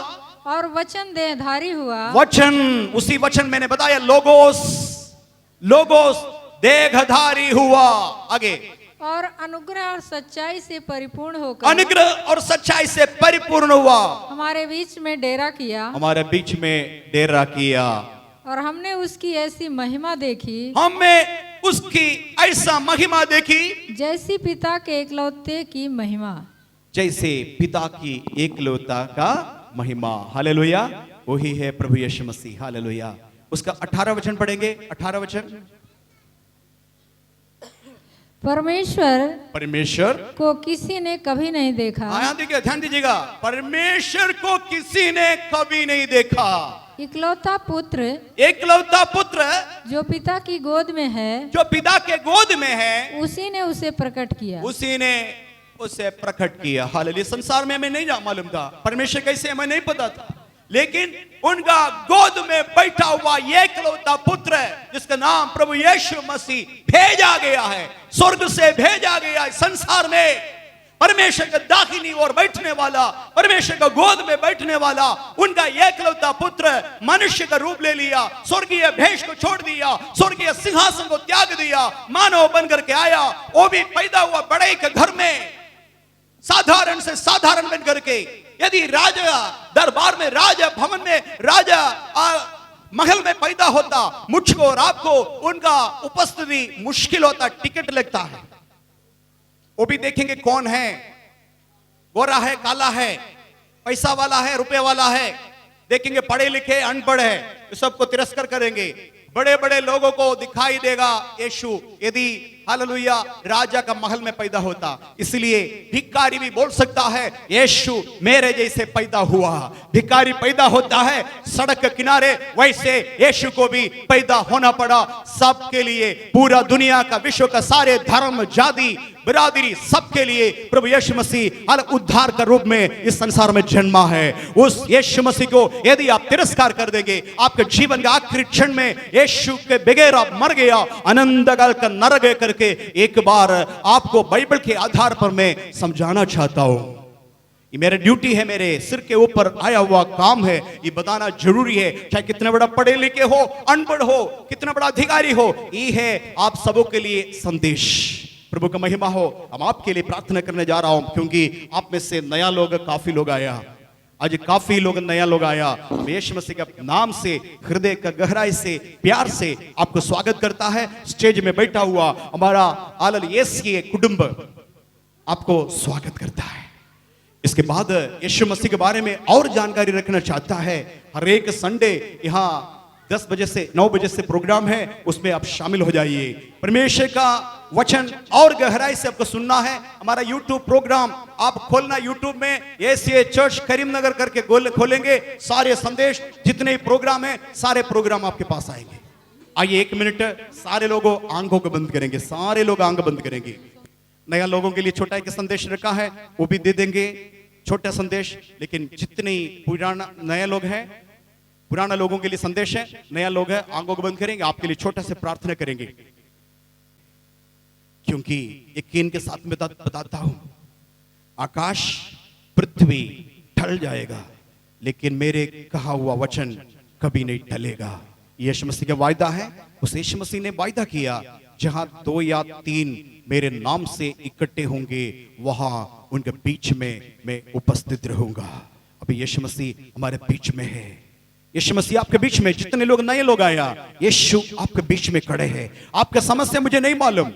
और वचन देहधारी हुआ। वचन, उसी वचन मैंने बताया, लोगोस, लोगोस देहधारी हुआ। आगे, और अनुग्रह और सच्चाई से परिपूर्ण होकर, अनुग्रह और सच्चाई से परिपूर्ण हुआ, हमारे बीच में डेरा किया, हमारे बीच में डेरा किया। और हमने उसकी ऐसी महिमा देखी, हमें उसकी ऐसा महिमा देखी, जैसी पिता के एकलौते की महिमा, जैसे पिता की एकलौता का महिमा। हालेलुया। वही है प्रभु यीशु मसीह। हालेलुया। उसका 18 वचन पढ़ेंगे। 18 वचन, परमेश्वर को किसी ने कभी नहीं देखा। ध्यान दीजिएगा, परमेश्वर को किसी ने कभी नहीं देखा। इकलौता पुत्र एकलौता पुत्र जो पिता की गोद में है, जो पिता के गोद में है, उसी ने उसे प्रकट किया। उसी ने उसे प्रकट किया। हालेलुया। संसार में हमें नहीं मालूम था परमेश्वर कैसे, हमें नहीं पता था, लेकिन उनका गोद में बैठा हुआ ये एकलौता पुत्र है जिसका नाम प्रभु यीशु मसीह भेजा गया है, स्वर्ग से भेजा गया है संसार में। परमेश्वर के दाहिनी ओर बैठने वाला, परमेश्वर का गोद में बैठने वाला उनका एकलौता पुत्र मनुष्य का रूप ले लिया, स्वर्गीय भेष को छोड़ दिया, स्वर्गीय सिंहासन को त्याग दिया, मानव बनकर के आया। वो भी पैदा हुआ बड़े के घर में, साधारण से साधारण बन करके। यदि राजा दरबार में, राजा भवन में, राजा महल में पैदा होता, मुझको और आपको उनका उपस्थिति मुश्किल होता, टिकट लगता है। वो भी देखेंगे कौन है, गोरा है, काला है, पैसा वाला है, रुपए वाला है, देखेंगे पढ़े लिखे, अनपढ़ है, तो सबको तिरस्कार करेंगे। बड़े बड़े लोगों को दिखाई देगा यीशु यदि हालेलुया राजा का महल में पैदा होता। इसलिए भिखारी भी बोल सकता है यीशु मेरे जैसे पैदा हुआ। भिखारी पैदा होता है सड़क के किनारे, वैसे यीशु को भी पैदा होना पड़ा सबके लिए, पूरा दुनिया का, विश्व का सारे धर्म, जाति, बिरादरी, सबके लिए प्रभु यीशु मसीह उद्धार का रूप में इस संसार में जन्मा है। उस यीशु मसीह को यदि आप तिरस्कार कर देंगे, आपके जीवन का आखिरी क्षण में यीशु के बगैर आप मर गया, अनंत काल का नरक करके एक बार आपको बाइबल के आधार पर मैं समझाना चाहता हूं। ये मेरी ड्यूटी है, मेरे सिर के ऊपर आया हुआ काम है, ये बताना जरूरी है। चाहे कितने बड़ा पढ़े लिखे हो, अनपढ़ हो, कितना बड़ा अधिकारी हो, ये है आप सबों के लिए संदेश। प्रभु का महिमा हो। हम आपके लिए प्रार्थना करने जा रहा हूं, क्योंकि आप में से नया लोग, काफी लोग आया, आज काफी लोग, नया लोग आया। यीशु मसीह के नाम से हृदय का गहराई से, प्यार से आपको स्वागत करता है। स्टेज में बैठा हुआ हमारा आलल येसी कुटुंब आपको स्वागत करता है। इसके बाद यीशु मसीह के बारे में और जानकारी रखना चाहता है। हर एक संडे यहाँ 10 बजे से 9 बजे से प्रोग्राम है, उसमें आप शामिल हो जाइए। परमेश्वर का वचन और गहराई से आपको सुनना है। हमारा YouTube प्रोग्राम आप खोलना, YouTube में एसीए चर्च करीमनगर करके खोलेंगे, सारे संदेश जितने प्रोग्राम हैं, सारे प्रोग्राम आपके पास आएंगे। आइए 1 मिनट सारे लोगों आंखों को बंद करेंगे, सारे लोग आंख बंद करेंगे। नया लोगों के लिए छोटा एक संदेश रखा है, वो भी दे देंगे, छोटा संदेश। लेकिन जितने पुराना नया लोग हैं, पुराना लोगों के लिए संदेश है, नया लोग हैं, आंखों को बंद करेंगे, आपके लिए छोटा से प्रार्थना करेंगे। क्योंकि यकीन के साथ में बताता हूं, आकाश पृथ्वी ढल जाएगा, लेकिन मेरे कहा हुआ वचन कभी नहीं ढलेगा। यीशु मसीह का वायदा है। उस यीशु मसीह ने वायदा किया, जहां 2 या 3 मेरे नाम से इकट्ठे होंगे, वहां उनके बीच में मैं उपस्थित रहूंगा। अभी यीशु मसीह हमारे बीच में है। यीशु मसीह आपके बीच में, जितने लोग नए लोग आया, यीशु आपके बीच में खड़े हैं। आपका समस्या मुझे नहीं मालूम,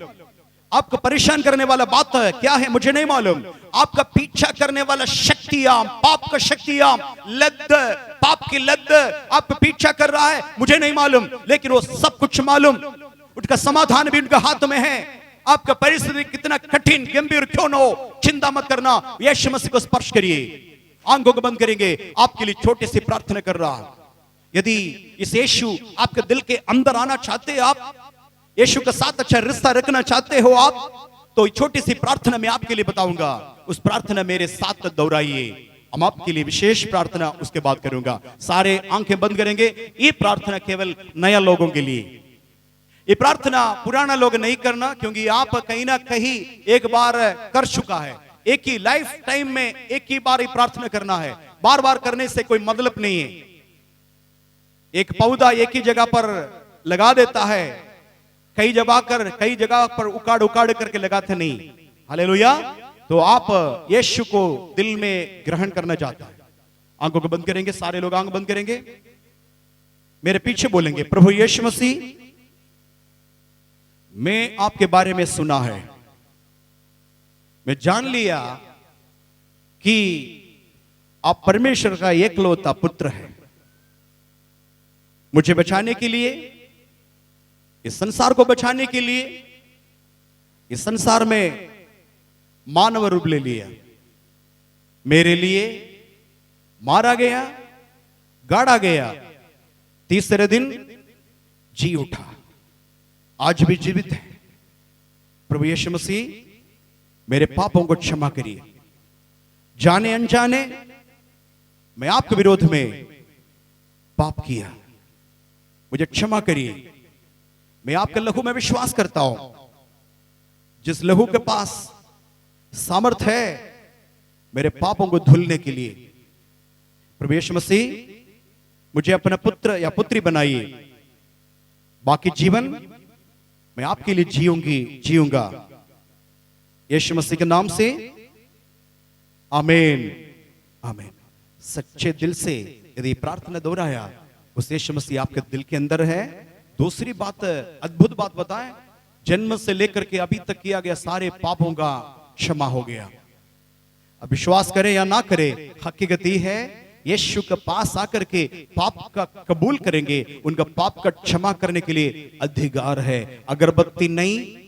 आपको परेशान करने वाला बात है क्या है मुझे नहीं मालूम, आपका पीछा करने वाला शक्तियां, पाप का शक्तियां, लद्द, पाप की लद्द आपका पीछा कर रहा है, मुझे नहीं मालूम, लेकिन वो सब कुछ मालूम। उनका समाधान भी उनके हाथ में है। आपका परिस्थिति कितना कठिन गंभीर क्यों न हो, चिंता मत करना, यीशु मसीह को स्पर्श करिए। आंखों को बंद करेंगे, आपके लिए छोटी सी प्रार्थना कर रहा। यदि इस यीशु आपके दिल के अंदर आना चाहते हैं, आप यीशु के साथ अच्छा रिश्ता रखना चाहते हो आप, तो छोटी सी प्रार्थना मैं आपके लिए बताऊंगा, उस प्रार्थना मेरे साथ दोहराइए। हम आपके लिए विशेष प्रार्थना उसके बाद करूंगा। सारे आंखें बंद करेंगे। ये प्रार्थना केवल नया लोगों के लिए, ये प्रार्थना पुराना लोग नहीं करना, क्योंकि आप कहीं ना कहीं एक बार कर चुका है। एक ही लाइफ टाइम में एक ही बार ही प्रार्थना करना है, बार बार करने से कोई मतलब नहीं है। एक पौधा एक ही जगह पर लगा देता है, कई जगह पर उखाड़ उखाड़ करके लगाते नहीं। हालेलुया। तो आप यीशु को दिल में ग्रहण करना चाहता है। आंखों को बंद करेंगे, सारे लोग आंख बंद करेंगे, मेरे पीछे बोलेंगे, प्रभु यीशु मसीह, मैं आपके बारे में सुना है, मैं जान लिया कि आप परमेश्वर का एकलौता पुत्र है। मुझे बचाने के लिए, इस संसार को बचाने के लिए इस संसार में मानव रूप ले लिया, मेरे लिए मारा गया, गाड़ा गया, तीसरे दिन जी उठा, आज भी जीवित है। प्रभु यीशु मसीह मेरे पापों को क्षमा करिए, जाने अनजाने मैं आपके विरोध में पाप किया, मुझे क्षमा करिए। मैं आपके लहू में विश्वास करता हूं, जिस लहू के पास सामर्थ है मेरे पापों को धुलने के लिए। प्रभु यीशु मसीह मुझे अपना पुत्र या पुत्री बनाइए, बाकी जीवन मैं आपके लिए जीऊंगा। यीशु मसीह के नाम से आमीन, आमीन। सच्चे दिल से यदि प्रार्थना दोहराया, उस यीशु मसीह आपके दिल के अंदर है। दूसरी बात, अद्भुत बात बताएं, जन्म से लेकर के अभी तक किया गया सारे पापों का क्षमा हो गया। अब विश्वास करें या ना करें, हकीकत है यीशु के पास आकर के पाप का कबूल करेंगे, उनका पाप का क्षमा करने के लिए अधिकार है। अगरबत्ती नहीं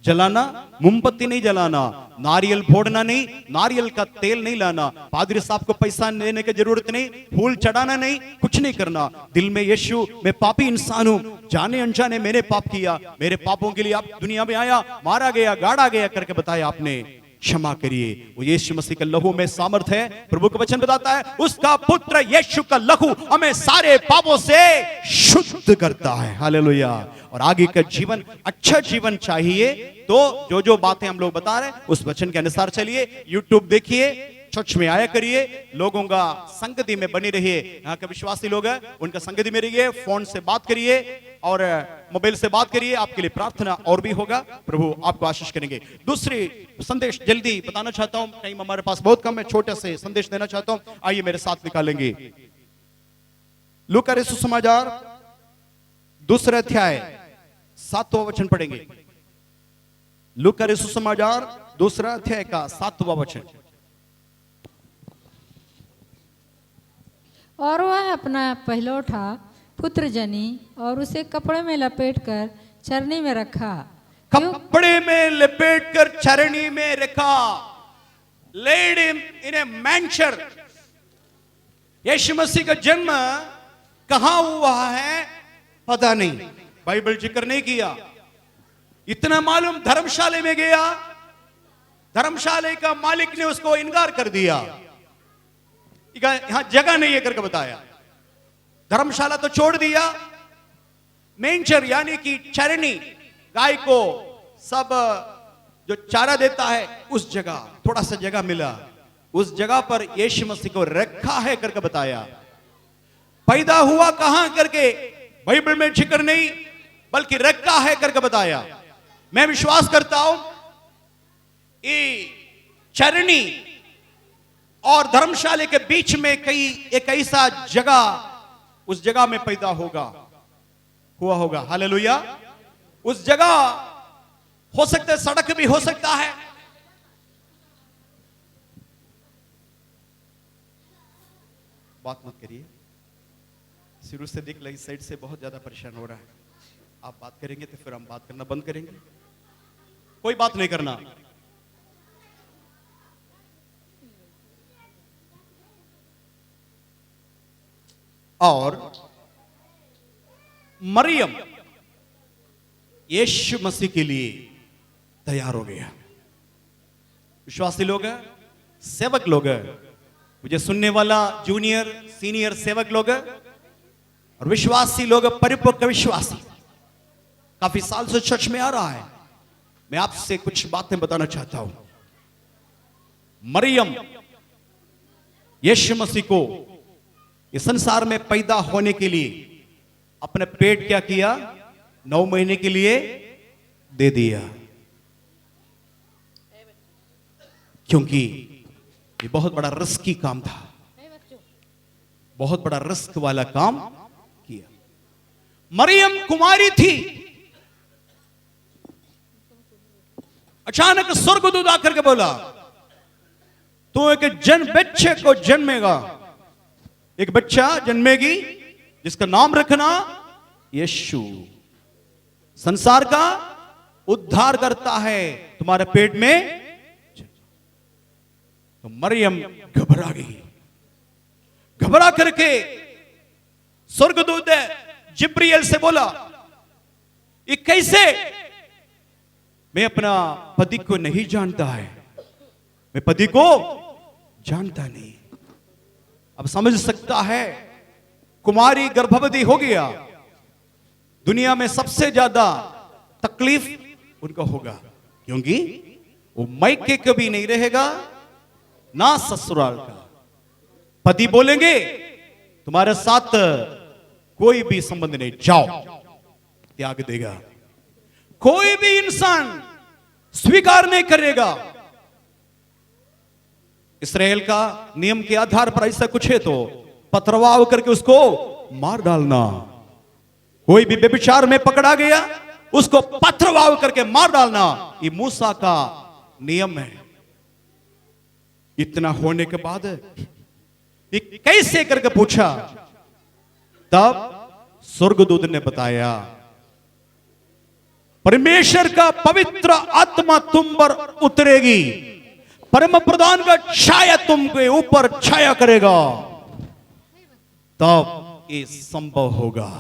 जलाना, मोमबत्ती नहीं जलाना, नारियल फोड़ना नहीं, नारियल का तेल नहीं लाना, पादरी साहब को पैसा देने की जरूरत नहीं, फूल चढ़ाना नहीं, कुछ नहीं करना। दिल में यीशु, मैं पापी इंसान हूं, जाने अनजाने मैंने पाप किया, मेरे पापों के लिए आप दुनिया में आया, मारा गया, गाड़ा गया करके बताया आपने, क्षमा करिए। वो यीशु मसीह का लहू में सामर्थ है। प्रभु का वचन बताता है उसका पुत्र यीशु का लहू हमें सारे पापों से शुद्ध करता है। हालेलुया। और आगे का जीवन, अच्छा जीवन चाहिए तो जो जो बातें हम लोग बता रहे हैं उस वचन के अनुसार चलिए। यूट्यूब देखिए, चर्च में आया करिए, लोगों का संगति में बनी रहिए। यहाँ के विश्वासी लोग हैं उनका संगति में रहिए, फोन से बात करिए और मोबाइल से बात करिए, आपके लिए प्रार्थना और भी होगा, प्रभु आपको आशीष करेंगे। दूसरी संदेश जल्दी बताना चाहता हूं, टाइम हमारे पास बहुत कम है, छोटे से संदेश देना चाहता हूं, आइए मेरे साथ निकालेंगे। लूका रचित सुसमाचार 2 अध्याय 7वां वचन पढ़ेंगे। लूका रचित सुसमाचार 2 अध्याय का 7वां वचन। और वह अपना पहलौठा पुत्र जनी और उसे कपड़े में लपेटकर चरनी में रखा। कपड़े में लपेटकर चरनी में रखा। laid him in a manger। यीशु मसीह का जन्म कहां हुआ है पता नहीं, बाइबल जिक्र नहीं किया। इतना मालूम धर्मशाला में गया, धर्मशाला का मालिक ने उसको इनकार कर दिया, यहां जगह नहीं है करके बताया। धर्मशाला तो छोड़ दिया, मेंचर यानी कि चरनी, गाय को सब जो चारा देता है उस जगह, थोड़ा सा जगह मिला, उस जगह पर यीशु मसीह को रखा है करके बताया। पैदा हुआ कहां करके बाइबल में जिक्र नहीं, बल्कि रखा है करके बताया। मैं विश्वास करता हूं ये चरनी और धर्मशाला के बीच में एक ऐसा जगह, उस जगह में पैदा हुआ होगा। हालेलुया। उस जगह हो सकता है सड़क भी हो सकता है, बात मत करिए, शुरू से देख लगी साइड से बहुत ज्यादा परेशान हो रहा है। आप बात करेंगे तो फिर हम बात करना बंद करेंगे, कोई बात नहीं करना। और मरियम यीशु मसीह के लिए तैयार हो गया। विश्वासी लोग हैं, सेवक लोग हैं, मुझे सुनने वाला जूनियर सीनियर सेवक लोग हैं और विश्वासी लोग, परिपक्व विश्वासी, काफी साल से चर्च में आ रहा है। मैं आपसे कुछ बातें बताना चाहता हूं। मरियम यीशु मसीह को इस संसार में पैदा होने के लिए अपने पेट क्या किया, 9 महीने के लिए दे दिया, क्योंकि ये बहुत बड़ा रिस्की काम था, बहुत बड़ा रिस्क वाला काम किया। मरियम कुमारी थी, अचानक स्वर्गदूत आकर के बोला तो एक बच्चे को जन्मेगा, एक बच्चा जन्मेगी जिसका नाम रखना यीशु, संसार का उद्धार करता है तुम्हारे पेट में। तो मरियम घबरा गई, घबरा करके स्वर्गदूत जिब्रियल से बोला, ये कैसे? मैं अपना पति को नहीं जानता है, मैं पति को जानता नहीं। अब समझ सकता है, कुमारी गर्भवती हो गया, दुनिया में सबसे ज्यादा तकलीफ उनका होगा, क्योंकि वो मायके कभी नहीं रहेगा ना ससुराल का। पति बोलेंगे तुम्हारे साथ कोई भी संबंध नहीं, जाओ, त्याग देगा। कोई भी इंसान स्वीकार नहीं करेगा। इस्राएल का नियम के आधार पर ऐसा कुछ है तो पथरवाह करके उसको मार डालना। कोई भी व्यभिचार में पकड़ा गया उसको पथरवाह करके मार डालना, ये मूसा का नियम है। इतना होने के बाद ये कैसे करके पूछा, तब स्वर्गदूत ने बताया, परमेश्वर का पवित्र आत्मा तुम पर उतरेगी, परम प्रधान का छाया तुमके ऊपर छाया करेगा, तब ये संभव होगा।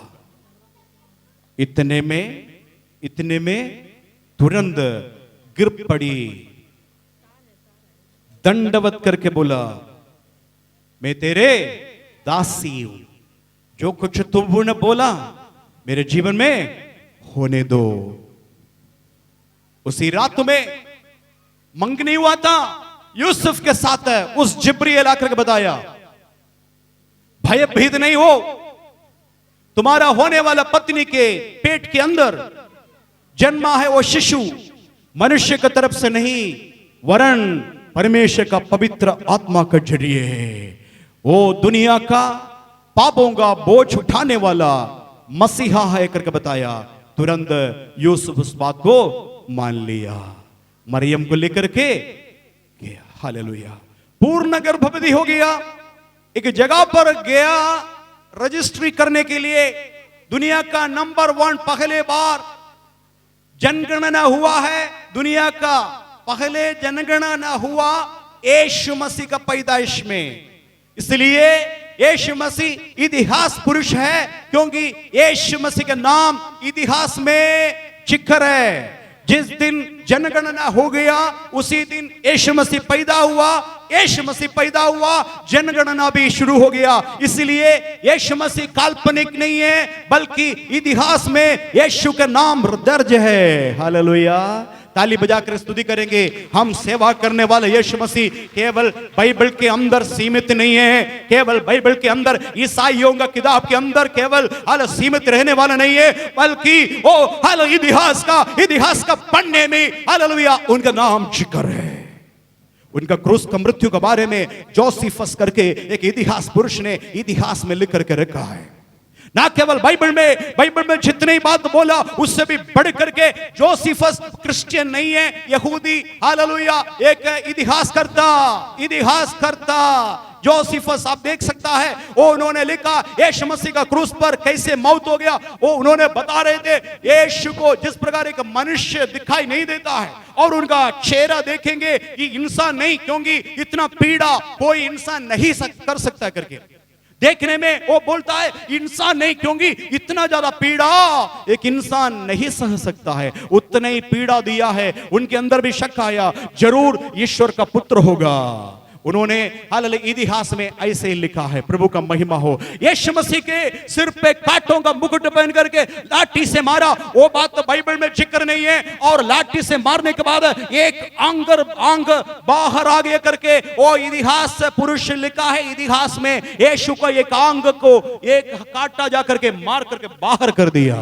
इतने में तुरंत गिर पड़ी, दंडवत करके बोला, मैं तेरे दासी हूं, जो कुछ तुमने बोला मेरे जीवन में होने दो। उसी रात में मंगनी हुआ था यूसुफ के साथ, उस जिब्रील आकर के बताया, भयभीत नहीं हो, तुम्हारा होने वाला पत्नी के पेट के अंदर जन्मा है वो शिशु मनुष्य की तरफ से नहीं, वरन परमेश्वर का पवित्र आत्मा के जरिए है। वो दुनिया का पापों का बोझ उठाने वाला मसीहा है करके बताया। तुरंत यूसुफ उस बात को मान लिया, मरियम को लेकर के गया। हालेलुया। पूर्ण गर्भवती हो गया, एक जगह पर गया रजिस्ट्री करने के लिए। दुनिया का नंबर 1 पहले बार जनगणना हुआ है, दुनिया का पहले जनगणना हुआ यीशु मसीह का पैदाइश में। इसलिए यीशु मसीह इतिहास पुरुष है, क्योंकि यीशु मसीह का नाम इतिहास में चिखर है। जिस दिन जनगणना हो गया उसी दिन यीशु मसीह पैदा हुआ, यीशु मसीह पैदा हुआ, जनगणना भी शुरू हो गया। इसलिए यीशु मसीह काल्पनिक नहीं है, बल्कि इतिहास में यीशु का नाम दर्ज है। हालेलुया। ताली बजाकर स्तुति करेंगे। हम सेवा करने वाले यीशु मसीह केवल बाइबल के अंदर सीमित नहीं है, केवल बाइबल के अंदर ईसाइयों का किताब के अंदर केवल सीमित रहने वाला नहीं है, बल्कि वो इतिहास का पढ़ने में हालेलुया उनका नाम जिक्र है। उनका क्रूस का मृत्यु के बारे में जोसेफस करके एक इतिहास पुरुष ने इतिहास में लिख करके रखा है। ना केवल बाइबल में जितनी बात बोला उससे भी बढ़ करके जोसेफस क्रिश्चियन नहीं है, यहूदी हालेलुया एक इतिहास करता जोसेफस आप देख सकता है। वो उन्होंने लिखा यीशु मसीह का क्रूस पर कैसे मौत हो गया, वो उन्होंने बता रहे थे यीशु को जिस प्रकार एक मनुष्य दिखाई नहीं देता है और उनका चेहरा देखेंगे ये इंसान नहीं, क्योंकि इतना पीड़ा कोई इंसान नहीं कर सकता करके देखने में वो बोलता है इंसान नहीं, क्योंकि इतना ज्यादा पीड़ा एक इंसान नहीं सह सकता है। उतना ही पीड़ा दिया है, उनके अंदर भी शक आया जरूर ईश्वर का पुत्र होगा। उन्होंने हालेलुया इतिहास में ऐसे ही लिखा है। प्रभु का महिमा हो। यीशु मसीह के सिर पे कांटों का मुकुट पहन करके लाठी से मारा, वो बात तो बाइबल में जिक्र नहीं है। और लाठी से मारने के बाद एक अंग बाहर आ गया करके वो इतिहास पुरुष लिखा है। इतिहास में यीशु को एक अंग को एक काटा जा करके मार करके बाहर कर दिया।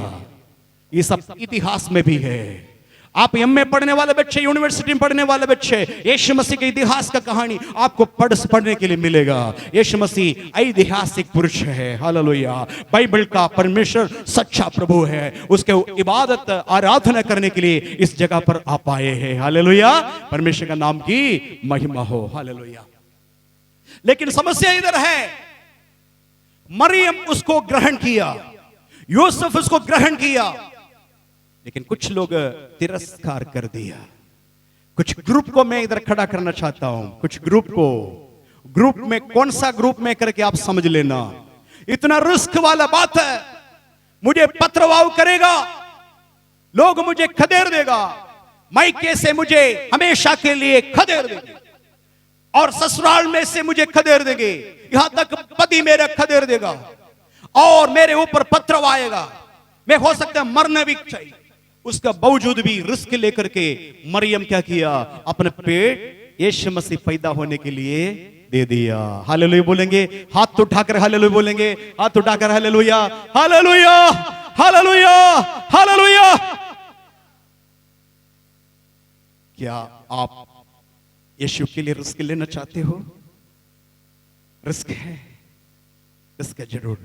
ये सब इतिहास में भी है। आप एमए पढ़ने वाले बच्चे, यूनिवर्सिटी में पढ़ने वाले बच्चे, यीशु मसीह के इतिहास का कहानी आपको पढ़ने के लिए मिलेगा। यीशु मसीह ऐतिहासिक पुरुष है। हालेलुया। बाइबल का परमेश्वर सच्चा प्रभु है, उसके इबादत आराधना करने के लिए इस जगह पर आप आए हैं। हालेलुया। परमेश्वर का नाम की महिमा हो। हालेलुया। लेकिन समस्या इधर है, मरियम उसको ग्रहण किया, यूसुफ उसको ग्रहण किया, लेकिन कुछ लोग तिरस्कार कर दिया। कुछ ग्रुप को मैं इधर खड़ा करना चाहता हूं। कुछ ग्रुप में कौन सा ग्रुप में करके आप समझ लेना। इतना रिस्क वाला बात है। मुझे पत्रवाव करेगा, लोग मुझे खदेड़ देगा, मायके से मुझे हमेशा के लिए खदेड़ देंगे और ससुराल में से मुझे खदेड़ देंगे, यहां तक पति मेरा खदेड़ देगा और मेरे ऊपर पथराव आएगा। मैं हो सकता है मरने भी चाहिए, उसका बावजूद भी रिस्क लेकर के मरियम क्या किया, अपने पेट यीशु मसीह पैदा होने के लिए दे दिया। हालेलुया बोलेंगे, हाथ उठाकर हालेलुया बोलेंगे, हाथ उठाकर हालेलुया, हालेलुया, हालेलुया, हालेलुया। क्या आप यीशु के लिए रिस्क लेना चाहते हो? रिस्क है, रिस्क है जरूर।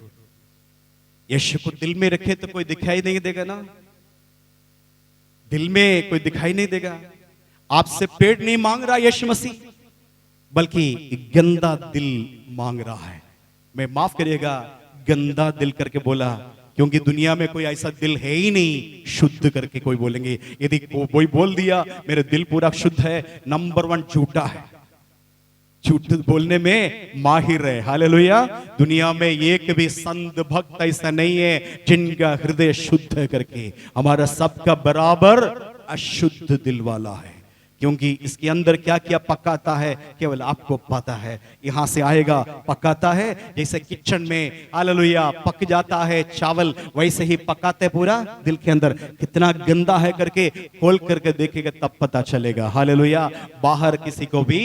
यीशु को दिल में रखे तो कोई दिखाई नहीं देगा ना, दिल में कोई दिखाई नहीं देगा। आपसे पेट नहीं मांग रहा यीशु मसीह, बल्कि गंदा दिल मांग रहा है। मैं माफ करिएगा, गंदा दिल करके बोला, क्योंकि दुनिया में कोई ऐसा दिल है ही नहीं शुद्ध करके कोई बोलेंगे। यदि कोई बोल दिया मेरा दिल पूरा शुद्ध है, नंबर 1 झूठा है, झूठ बोलने में माहिर है। हालेलुया। दुनिया में एक भी संत भक्त ऐसा नहीं है जिनका हृदय शुद्ध है करके। हमारा सबका बराबर अशुद्ध दिल वाला है, क्योंकि इसके अंदर क्या क्या पकाता है केवल आपको पता है। यहां से आएगा पकाता है, जैसे किचन में हालेलुया पक जाता है चावल, वैसे ही पकाते पूरा दिल के अंदर कितना गंदा है करके खोल करके देखेगा तब पता चलेगा। हालेलुया। बाहर किसी को भी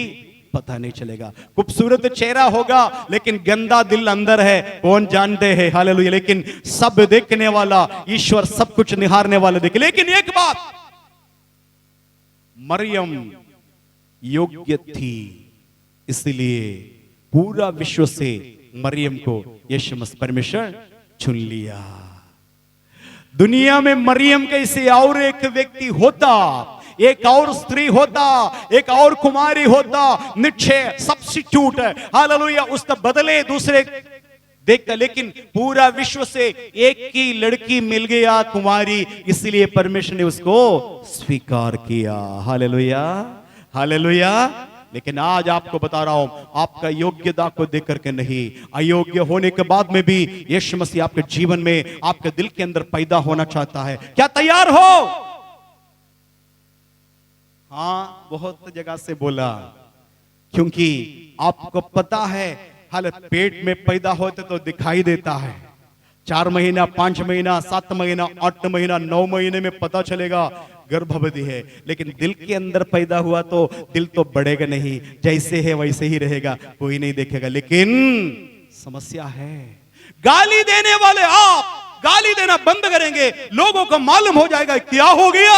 पता नहीं चलेगा। खूबसूरत चेहरा होगा लेकिन गंदा दिल अंदर है, कौन जानते हैं। हालेलुया। लेकिन सब देखने वाला ईश्वर सब कुछ निहारने वाला देखे। लेकिन एक बात, मरियम योग्य थी, इसलिए पूरा विश्व से मरियम को यीशु मसीह परमेश्वर चुन लिया। दुनिया में मरियम कैसे और एक व्यक्ति होता, एक और स्त्री होता, एक और कुमारी होता, निश्चय सब्स्टिट्यूट है हालेलुया, उसका बदले दूसरे देखता। लेकिन पूरा विश्व से एक ही लड़की मिल गया कुमारी, इसलिए परमेश्वर ने उसको स्वीकार किया। Hallelujah, hallelujah. लेकिन आज आपको बता रहा हूं, आपका योग्यता को देख करके नहीं, अयोग्य होने के बाद में भी यीशु मसीह आपके जीवन में, आपके दिल के अंदर पैदा होना चाहता है। क्या तैयार हो? हाँ, बहुत जगह से बोला, क्योंकि आपको पता है हाल पेट में पैदा होते तो दिखाई देता है, 4 महीना, 5 महीना, 7 महीना, 8 महीना, 9 महीने में पता चलेगा गर्भवती है। लेकिन दिल के अंदर पैदा हुआ तो दिल तो बढ़ेगा नहीं, जैसे है वैसे ही रहेगा, कोई नहीं देखेगा। लेकिन समस्या है, गाली देने वाले आप गाली देना बंद करेंगे, लोगों को मालूम हो जाएगा क्या हो गया,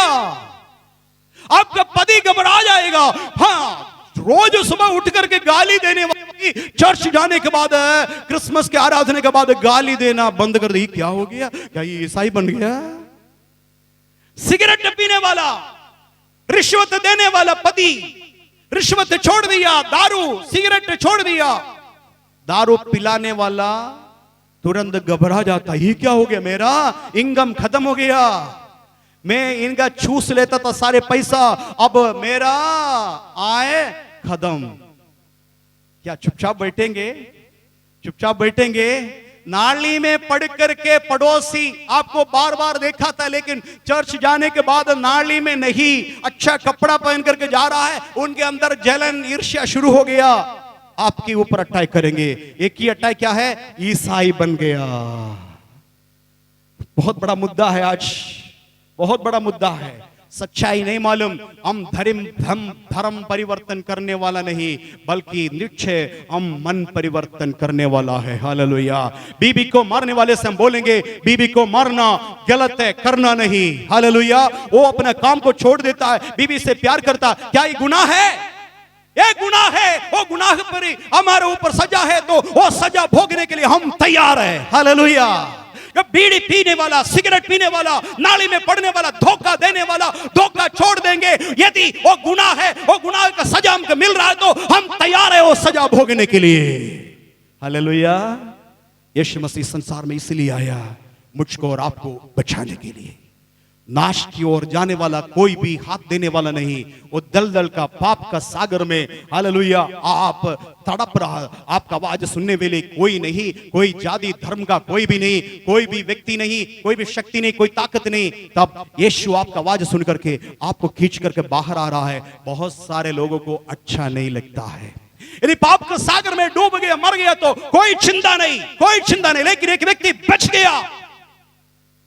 आपका पति घबरा जाएगा। हाँ, रोज सुबह उठ करके गाली देने वाली चर्च जाने के बाद, क्रिसमस के आराधने के बाद गाली देना बंद कर दी, क्या हो गया, क्या ये ईसाई बन गया? सिगरेट पीने वाला, रिश्वत देने वाला पति रिश्वत छोड़ दिया, दारू सिगरेट छोड़ दिया, दारू पिलाने वाला तुरंत घबरा जाता, ये क्या हो गया, मेरा इनकम खत्म हो गया, मैं इनका चूस लेता था सारे पैसा, अब मेरा आए खत्म। क्या चुपचाप बैठेंगे? चुपचाप बैठेंगे? नाली में पड़ करके पड़ोसी आपको बार बार देखा था, लेकिन चर्च जाने के बाद नाली में नहीं, अच्छा कपड़ा पहन करके जा रहा है, उनके अंदर जलन ईर्ष्या शुरू हो गया, आपके ऊपर अटैक करेंगे। एक ही अटैक क्या है, ईसाई बन गया। बहुत बड़ा मुद्दा है आज, बहुत बड़ा मुद्दा है। सच्चाई नहीं मालूम, हम धर्म परिवर्तन करने वाला नहीं, बल्कि निश्चय हम मन परिवर्तन करने वाला है। हालेलुया। बीबी को मारने वाले से हम बोलेंगे बीबी को मारना गलत है, करना नहीं। हालेलुया। वो अपना काम को छोड़ देता है, बीबी से प्यार करता, क्या ये गुनाह है? ये गुनाह है। वो गुनाह पर ही हमारे ऊपर सजा है, तो वो सजा भोगने के लिए हम तैयार है। हालेलुया। बीड़ी पीने वाला, सिगरेट पीने वाला, नाली में पड़ने वाला, धोखा देने वाला, धोखा छोड़ देंगे। यदि वो गुनाह है, वो गुनाह का सजा हमको मिल रहा है, तो हम तैयार है वो सजा भोगने के लिए। हालेलुया। यीशु मसीह संसार में इसलिए आया, मुझको और आपको बचाने के लिए। नाश की ओर जाने वाला कोई भी हाथ देने वाला नहीं। वो दलदल का पाप का सागर में हालेलुया आप तड़प रहा, आपका आवाज सुनने वाले कोई नहीं, कोई जाति धर्म का कोई भी नहीं, कोई भी व्यक्ति नहीं, कोई भी शक्ति नहीं, कोई ताकत नहीं। तब यीशु आपका आवाज सुन करके आपको खींच करके बाहर आ रहा है। बहुत सारे लोगों को अच्छा नहीं लगता है। यदि पाप के सागर में डूब गया, मर गया तो कोई चिंता नहीं, कोई चिंता नहीं। लेकिन एक व्यक्ति बच गया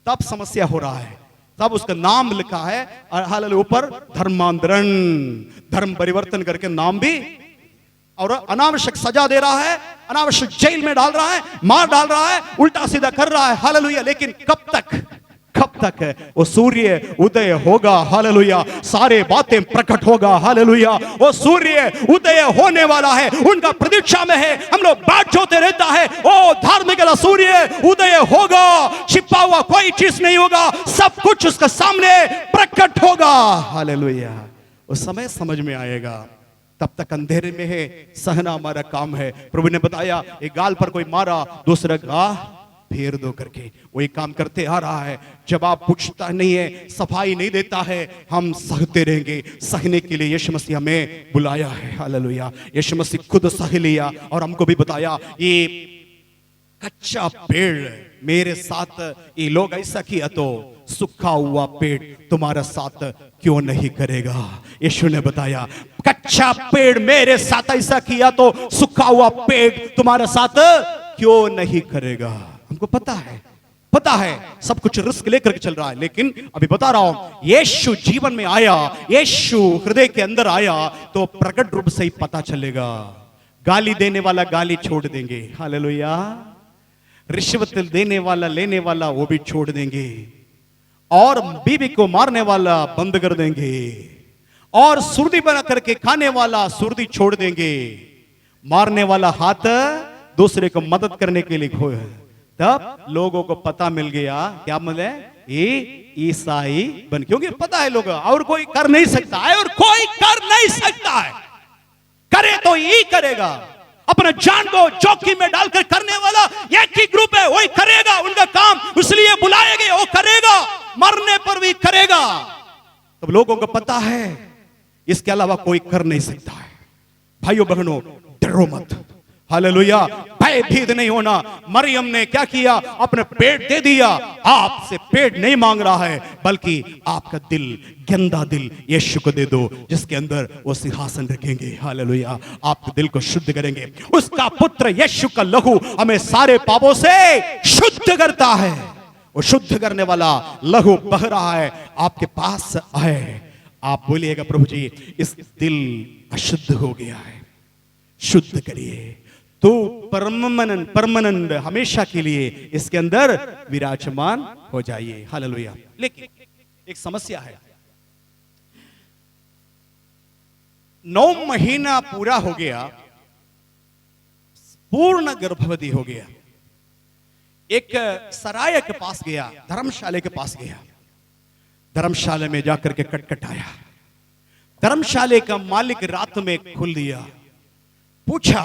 तब समस्या हो रहा है। तब उसका नाम लिखा है हालेलुया ऊपर धर्मांतरण, धर्म परिवर्तन करके नाम भी, और अनावश्यक सजा दे रहा है, अनावश्यक जेल में डाल रहा है, मार डाल रहा है, उल्टा सीधा कर रहा है। हालेलुया। लेकिन कब तक है वो सूर्य उदय होगा। हालेलुया। सारे बातें प्रकट होगा। हालेलुया। वो सूर्य उदय होने वाला है, उनका प्रतीक्षा में है। हम लोग बाट जोते रहता है, ओ धार्मिक सूर्य उदय होगा। छिपा हुआ कोई चीज नहीं होगा, सब कुछ उसका सामने प्रकट होगा। हालेलुया। उस समय समझ में आएगा। तब तक अंधेरे में है, सहना हमारा काम है। प्रभु ने बताया एक गाल पर कोई मारा, दूसरा गाल फेर दो करके वो एक काम करते आ रहा है। जवाब पूछता नहीं है, सफाई नहीं देता है, हम सहते रहेंगे। सहने के लिए यीशु मसीह हमें बुलाया है। हालेलुया। यीशु मसीह खुद सह लिया और हमको भी बताया ये कच्चा पेड़ मेरे साथ, ये लोग ऐसा किया तो सूखा हुआ पेड़ तुम्हारा साथ क्यों नहीं करेगा। यीशु ने बताया कच्चा पेड़ मेरे साथ ऐसा किया तो सूखा हुआ पेड़ तुम्हारा साथ क्यों नहीं करेगा। हमको पता है सब कुछ रिस्क लेकर के चल रहा है, लेकिन अभी बता रहा हूं यीशु जीवन में आया, यीशु हृदय के अंदर आया तो प्रकट रूप से ही पता चलेगा। गाली देने वाला गाली छोड़ देंगे। हालेलुया। रिश्वत देने वाला लेने वाला वो भी छोड़ देंगे, और बीवी को मारने वाला बंद कर देंगे, और सुर्दी बना करके खाने वाला सुर्दी छोड़ देंगे, मारने वाला हाथ दूसरे को मदद करने के लिए खोए। तब लोगों को पता मिल गया, क्या मिले, ये ईसाई बन, क्योंकि पता है लोग और कोई कर नहीं सकता है, और कोई कर नहीं सकता है। करे तो ये करेगा, अपना जान को जोखिम में डालकर करने वाला एक ही ग्रुप है, वही करेगा उनका काम, इसलिए बुलाए गए, वो करेगा, मरने पर भी करेगा। तब लोगों को पता है इसके अलावा कोई कर नहीं सकता है। भाइयों बहनों, डरो मत। हालेलुया। भयभीत नहीं होना। मरियम ने क्या किया, अपने पेट दे दिया। आपसे पेट नहीं मांग रहा है, बल्कि आपका दिल, गंदा दिल यीशु को दे दो, जिसके अंदर वो सिंहासन रखेंगे। हालेलुया। आपके दिल को शुद्ध करेंगे। उसका पुत्र यीशु का लहू हमें सारे पापों से शुद्ध करता है। वो शुद्ध करने वाला लहू बह रहा है, आपके पास आए। आप बोलिएगा प्रभु जी इस दिल अशुद्ध हो गया है, शुद्ध करिए। तो परमानेंट हमेशा के लिए इसके अंदर विराजमान हो जाइए। हालेलुया। लेकिन एक समस्या है, 9 महीना पूरा हो गया, पूर्ण गर्भवती हो गया। एक सराय के पास गया, धर्मशाला के पास गया, धर्मशाला में जाकर के कटकटाया। धर्मशाला का मालिक रात में खुल दिया, पूछा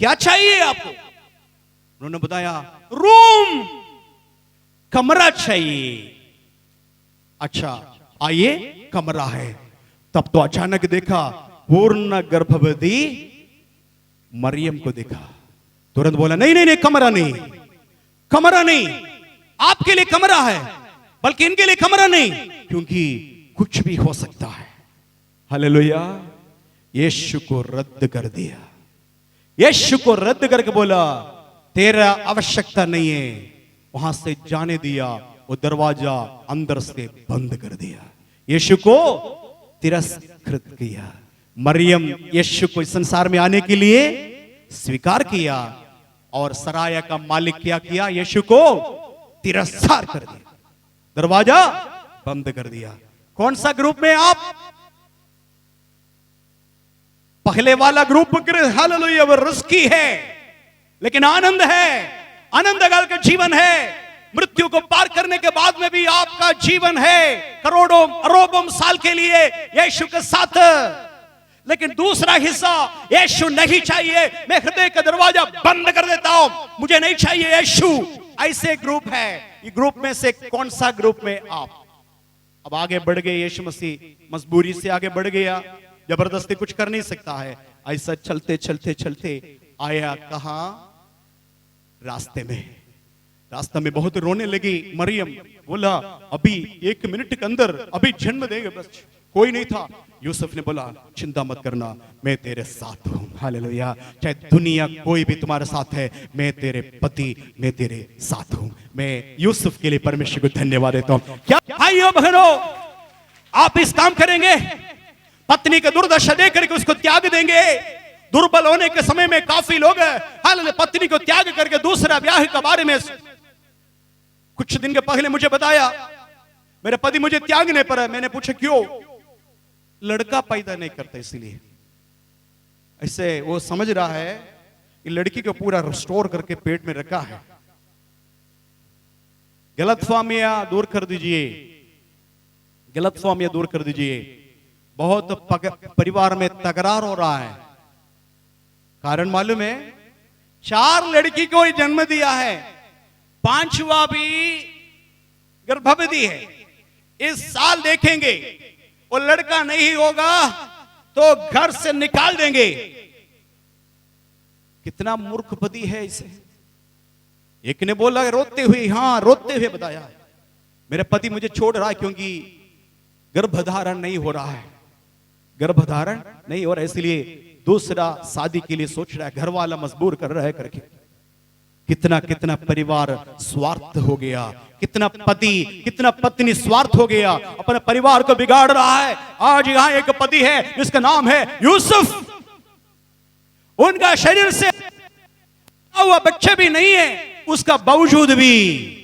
क्या चाहिए आपको। उन्होंने बताया रूम, कमरा चाहिए। अच्छा आइए, कमरा है। तब तो अचानक देखा पूर्ण गर्भवती मरियम को देखा। तुरंत बोला नहीं नहीं नहीं, कमरा नहीं, कमरा नहीं, आपके लिए कमरा है, बल्कि इनके लिए कमरा नहीं, क्योंकि कुछ भी हो सकता है। हालेलुया। यीशु को रद्द कर दिया। यीशु को रद्द करके बोला तेरा आवश्यकता नहीं है, वहां से जाने दिया। वो दरवाजा अंदर से बंद कर दिया। यीशु को तिरस्कृत किया। मरियम यीशु को इस संसार में आने के लिए स्वीकार किया, और सराय का मालिक क्या किया, यीशु को तिरस्कार कर दिया, दरवाजा बंद कर दिया। कौन सा ग्रुप में आप? पहले वाला ग्रुप। हालेलुया। वो रिस्की है, लेकिन आनंद है, आनंद का जीवन है। मृत्यु को पार करने के बाद में भी आपका जीवन है, करोड़ों अरबों साल के लिए यीशु के साथ। लेकिन दूसरा हिस्सा, यीशु नहीं चाहिए, मैं हृदय का दरवाजा बंद कर देता हूं, मुझे नहीं चाहिए यीशु। ऐसे ग्रुप है। ये ग्रुप में से कौन सा ग्रुप में आप? अब आगे बढ़ गए यीशु मसीह मजबूरी से आगे बढ़ गया, जबरदस्ती कुछ कर नहीं सकता है। ऐसा चलते चलते चलते आया कहां? रास्ते में। रास्ते में बहुत रोने लगी मरियम। बोला अभी 1 मिनट के अंदर अभी जन्म देंगे, बस कोई नहीं था। यूसुफ ने बोला चिंता मत करना, मैं तेरे साथ हूं। हालेलुया। चाहे दुनिया कोई भी तुम्हारे साथ है, मैं तेरे पति, मैं तेरे साथ हूं। मैं यूसुफ के लिए परमेश्वर को धन्यवाद देता हूं। क्या भाइयों बहनों, आप इस काम करेंगे? पत्नी का दुर्दशा देख करके उसको त्याग देंगे? दुर्बल होने के समय में काफी लोग हालेलुया पत्नी को त्याग करके दूसरा ब्याह के बारे में कुछ दिन के पहले मुझे बताया, मेरे पति मुझे त्यागने पर है। मैंने पूछा क्यों? लड़का पैदा नहीं करता इसलिए। ऐसे वो समझ रहा है कि लड़की को पूरा रिस्टोर करके पेट में रखा है। गलतफहमियां दूर कर दीजिए, गलतफहमियां दूर कर दीजिए। बहुत परिवार में तकरार हो रहा है। कारण मालूम है? 4 लड़की को जन्म दिया है, 5वां भी गर्भवती है। इस साल देखेंगे वो लड़का नहीं होगा तो घर से निकाल देंगे। कितना मूर्ख पति है इसे। एक ने बोला रोते हुए, हाँ रोते हुए बताया, मेरे पति मुझे छोड़ रहा है क्योंकि गर्भधारण नहीं हो रहा है, गर्भधारण नहीं हो रहा है, इसलिए दूसरा शादी के लिए सोच रहा है, घर वाला मजबूर कर रहा है करके। कितना कितना परिवार स्वार्थ हो गया, कितना पति कितना पत्नी स्वार्थ हो गया, अपने परिवार को बिगाड़ रहा है। आज यहां एक पति है जिसका नाम है यूसुफ। उनका शरीर से हुआ बच्चे भी नहीं है, उसका बावजूद भी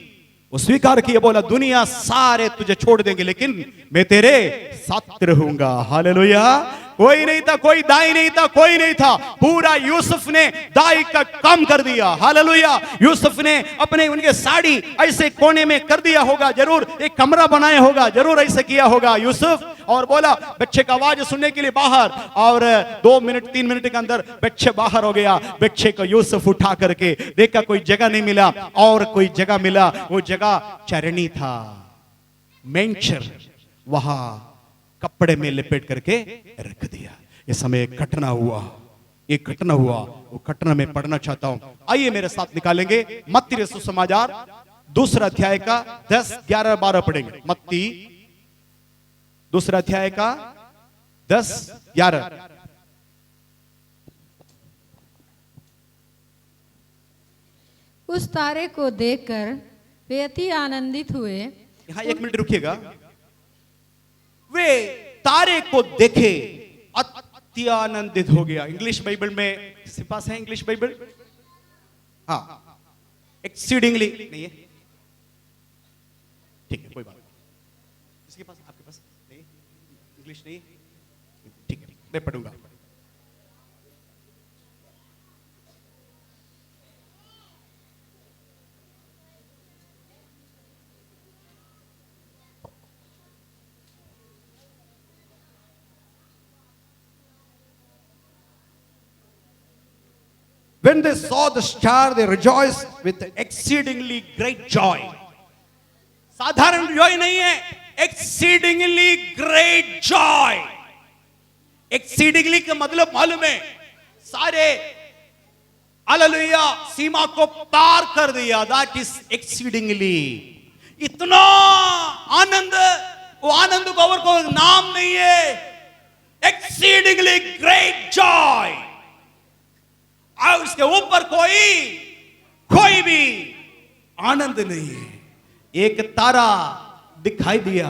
वो स्वीकार किया, बोला दुनिया सारे तुझे छोड़ देंगे लेकिन मैं तेरे साथ रहूंगा। हालेलुया। कोई नहीं था, कोई दाई नहीं था, कोई नहीं था, पूरा यूसुफ ने दाई का काम कर दिया। हालेलुया। यूसुफ ने अपने उनके साड़ी ऐसे कोने में कर दिया होगा, जरूर एक कमरा बनाया होगा, जरूर ऐसे किया होगा यूसुफ। और बोला बच्चे का आवाज सुनने के लिए बाहर, और 2 मिनट 3 मिनट के अंदर बच्चे बाहर हो गया। बच्चे को यूसुफ उठा करके देखा, कोई जगह नहीं मिला, और कोई जगह मिला, वो जगह चरनी था, मेंचर, वहां कपड़े में लिपेट करके रख दिया। ये समय एक घटना हुआ, एक घटना हुआ, वो घटना में पढ़ना चाहता हूं। आइए मेरे साथ निकालेंगे मत्ती रसूल समाचार 2 अध्याय का 10, 11, 12 पढ़ेंगे। मत्ती 2 अध्याय का 10, 11। उस तारे को देखकर वे अति आनंदित हुए। यहां 1 मिनट रुकिएगा। वे तारे को देखे अति आनंदित हो गया। इंग्लिश बाइबल में किसके पास है इंग्लिश बाइबल? हाँ, एक्सीडिंगली नहीं है, ठीक है कोई बात नहीं। किसके पास? आपके पास नहीं, इंग्लिश नहीं, ठीक है मैं पढ़ूंगा। When they saw the star, they rejoiced with exceedingly great joy. साधारण joy नहीं है, exceedingly great joy. exceedingly का मतलब मालूम है? सारे हालेलुया सीमा को पार कर दिया। That is exceedingly. इतना आनंद, वो आनंद को और कोई नाम नहीं है। exceedingly great joy. और उसके ऊपर कोई भी आनंद नहीं है। एक तारा दिखाई दिया,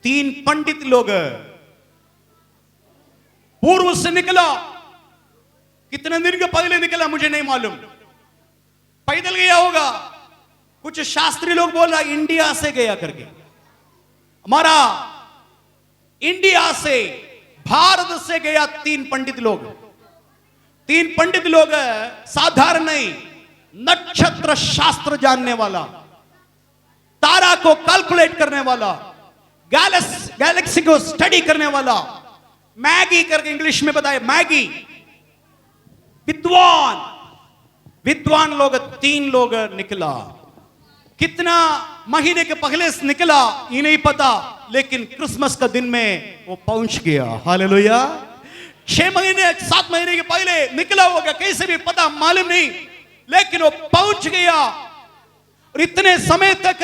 3 पंडित लोग पूर्व से निकला। कितने दिन के पहले निकला मुझे नहीं मालूम, पैदल गया होगा। कुछ शास्त्री लोग बोल रहा इंडिया से गया करके। हमारा इंडिया से, भारत से गया 3 पंडित लोग। 3 पंडित लोग साधारण नहीं, नक्षत्र शास्त्र जानने वाला, तारा को कैलकुलेट करने वाला, गैलेक्सी को स्टडी करने वाला, मैगी करके इंग्लिश में बताए, मैगी, विद्वान लोग 3 लोग निकला। कितना महीने के पहले से निकला ये नहीं पता, लेकिन क्रिसमस का दिन में वो पहुंच गया। हालेलुया। 6 महीने 7 महीने के पहले निकला होगा, कैसे भी पता मालूम नहीं, लेकिन वो पहुंच गया। और इतने समय तक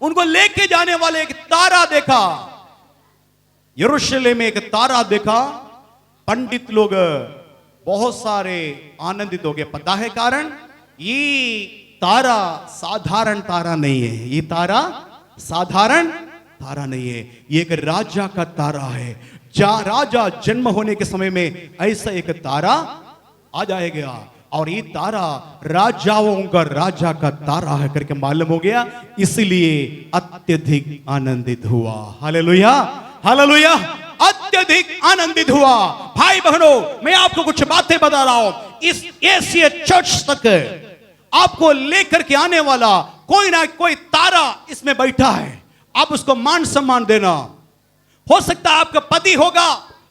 उनको लेके जाने वाले एक तारा देखा, यरूशलेम में एक तारा देखा। पंडित लोग बहुत सारे आनंदित हो गए। पता है कारण? ये तारा साधारण तारा नहीं है, ये तारा साधारण तारा नहीं है, ये एक राजा का तारा है। राजा जन्म होने के समय में ऐसा एक तारा आ जाएगा, और ये तारा राजाओं का राजा का तारा है करके मालूम हो गया, इसलिए अत्यधिक आनंदित हुआ। हालेलुया, हालेलुया, अत्यधिक आनंदित हुआ। भाई बहनों, मैं आपको कुछ बातें बता रहा हूं। इस एशिया चर्च तक आपको लेकर के आने वाला कोई ना कोई तारा इसमें बैठा है। आप उसको मान सम्मान देना। हो सकता है आपका पति होगा,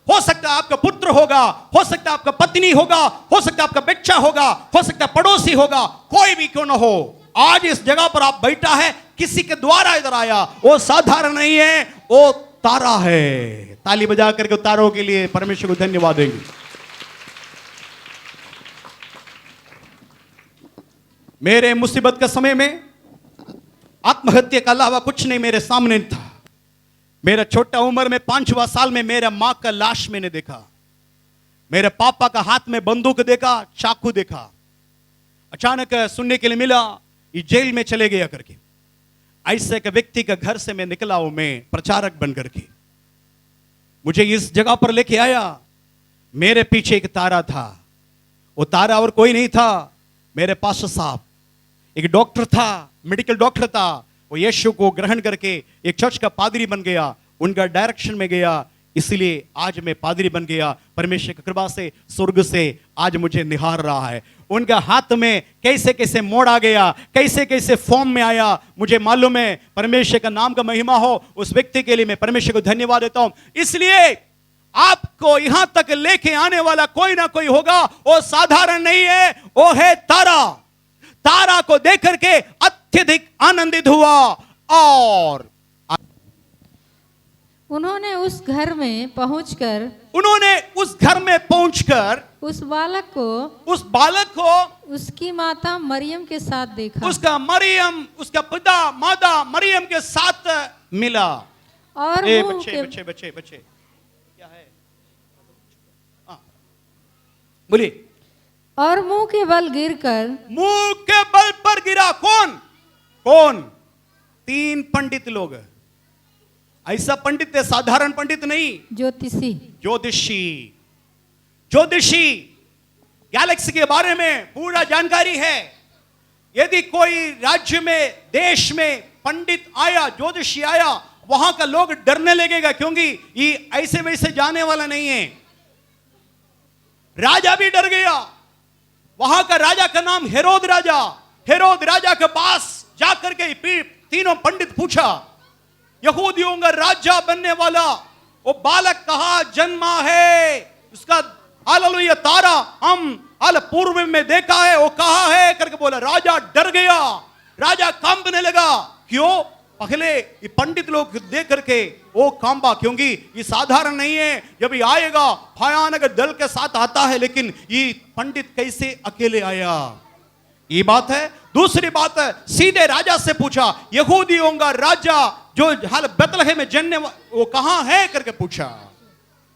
हो सकता है आपका पुत्र होगा, हो सकता है आपका पत्नी होगा, हो सकता है आपका बच्चा होगा, हो सकता है पड़ोसी होगा, कोई भी क्यों ना हो, आज इस जगह पर आप बैठा है, किसी के द्वारा इधर आया, वो साधारण नहीं है, वो तारा है। ताली बजा करके तारों के लिए परमेश्वर को धन्यवाद देंगे। मेरे मुसीबत के समय में आत्महत्या के अलावा कुछ नहीं मेरे सामने था। मेरा छोटा उम्र में 5वां साल में मेरा मां का लाश मैंने देखा, मेरे पापा का हाथ में बंदूक देखा, चाकू देखा। अचानक सुनने के लिए मिला ये जेल में चले गया करके। ऐसे एक व्यक्ति के घर से मैं निकला हूं, मैं प्रचारक बन करके। मुझे इस जगह पर लेके आया। मेरे पीछे एक तारा था, वो तारा और कोई नहीं था, मेरे पास्टर साहब। एक डॉक्टर था, मेडिकल डॉक्टर था, वो यीशु को ग्रहण करके एक चर्च का पादरी बन गया, उनका डायरेक्शन में गया, इसलिए आज मैं पादरी बन गया। परमेश्वर की कृपा से स्वर्ग से आज मुझे निहार रहा है। उनका हाथ में कैसे कैसे मोड़ आ गया, कैसे कैसे फॉर्म में आया, मुझे मालूम है। परमेश्वर का नाम का महिमा हो। उस व्यक्ति के लिए मैं परमेश्वर को धन्यवाद देता हूं। इसलिए आपको यहां तक लेके आने वाला कोई ना कोई होगा, वो साधारण नहीं है, वो है तारा। तारा को देख करके अत्यधिक आनंदित हुआ, और उन्होंने उस घर में पहुंचकर उस बालक को उसकी माता मरियम के साथ देखा। उसका पिता माता मरियम के साथ मिला। और बच्चे क्या है? बोलिए। और मुंह के बल पर गिरा। कौन? 3 पंडित लोग। ऐसा पंडित है, साधारण पंडित नहीं, ज्योतिषी गैलेक्सी के बारे में पूरा जानकारी है। यदि कोई राज्य में, देश में पंडित आया, ज्योतिषी आया, वहां का लोग डरने लगेगा, क्योंकि ये ऐसे वैसे जाने वाला नहीं है। राजा भी डर गया। वहां का राजा का नाम हेरोद राजा के पास जाकर के तीनों पंडित पूछा, यहूदियों का राजा बनने वाला वो बालक कहां जन्मा है? उसका हालेलुया तारा हम पूर्व में देखा है, वो कहां है करके बोला। राजा डर गया, राजा कांपने लगा। क्यों? पहले ये पंडित लोग देख करके वो कांपा, क्योंकि ये साधारण नहीं है। जब ये आएगा भयानक दल के साथ आता है, लेकिन ये पंडित कैसे अकेले आया? ये बात है। दूसरी बात है, सीधे राजा से पूछा, यहूदियों का राजा जो हाल बेतलहम में जन्मे वो कहां है करके पूछा।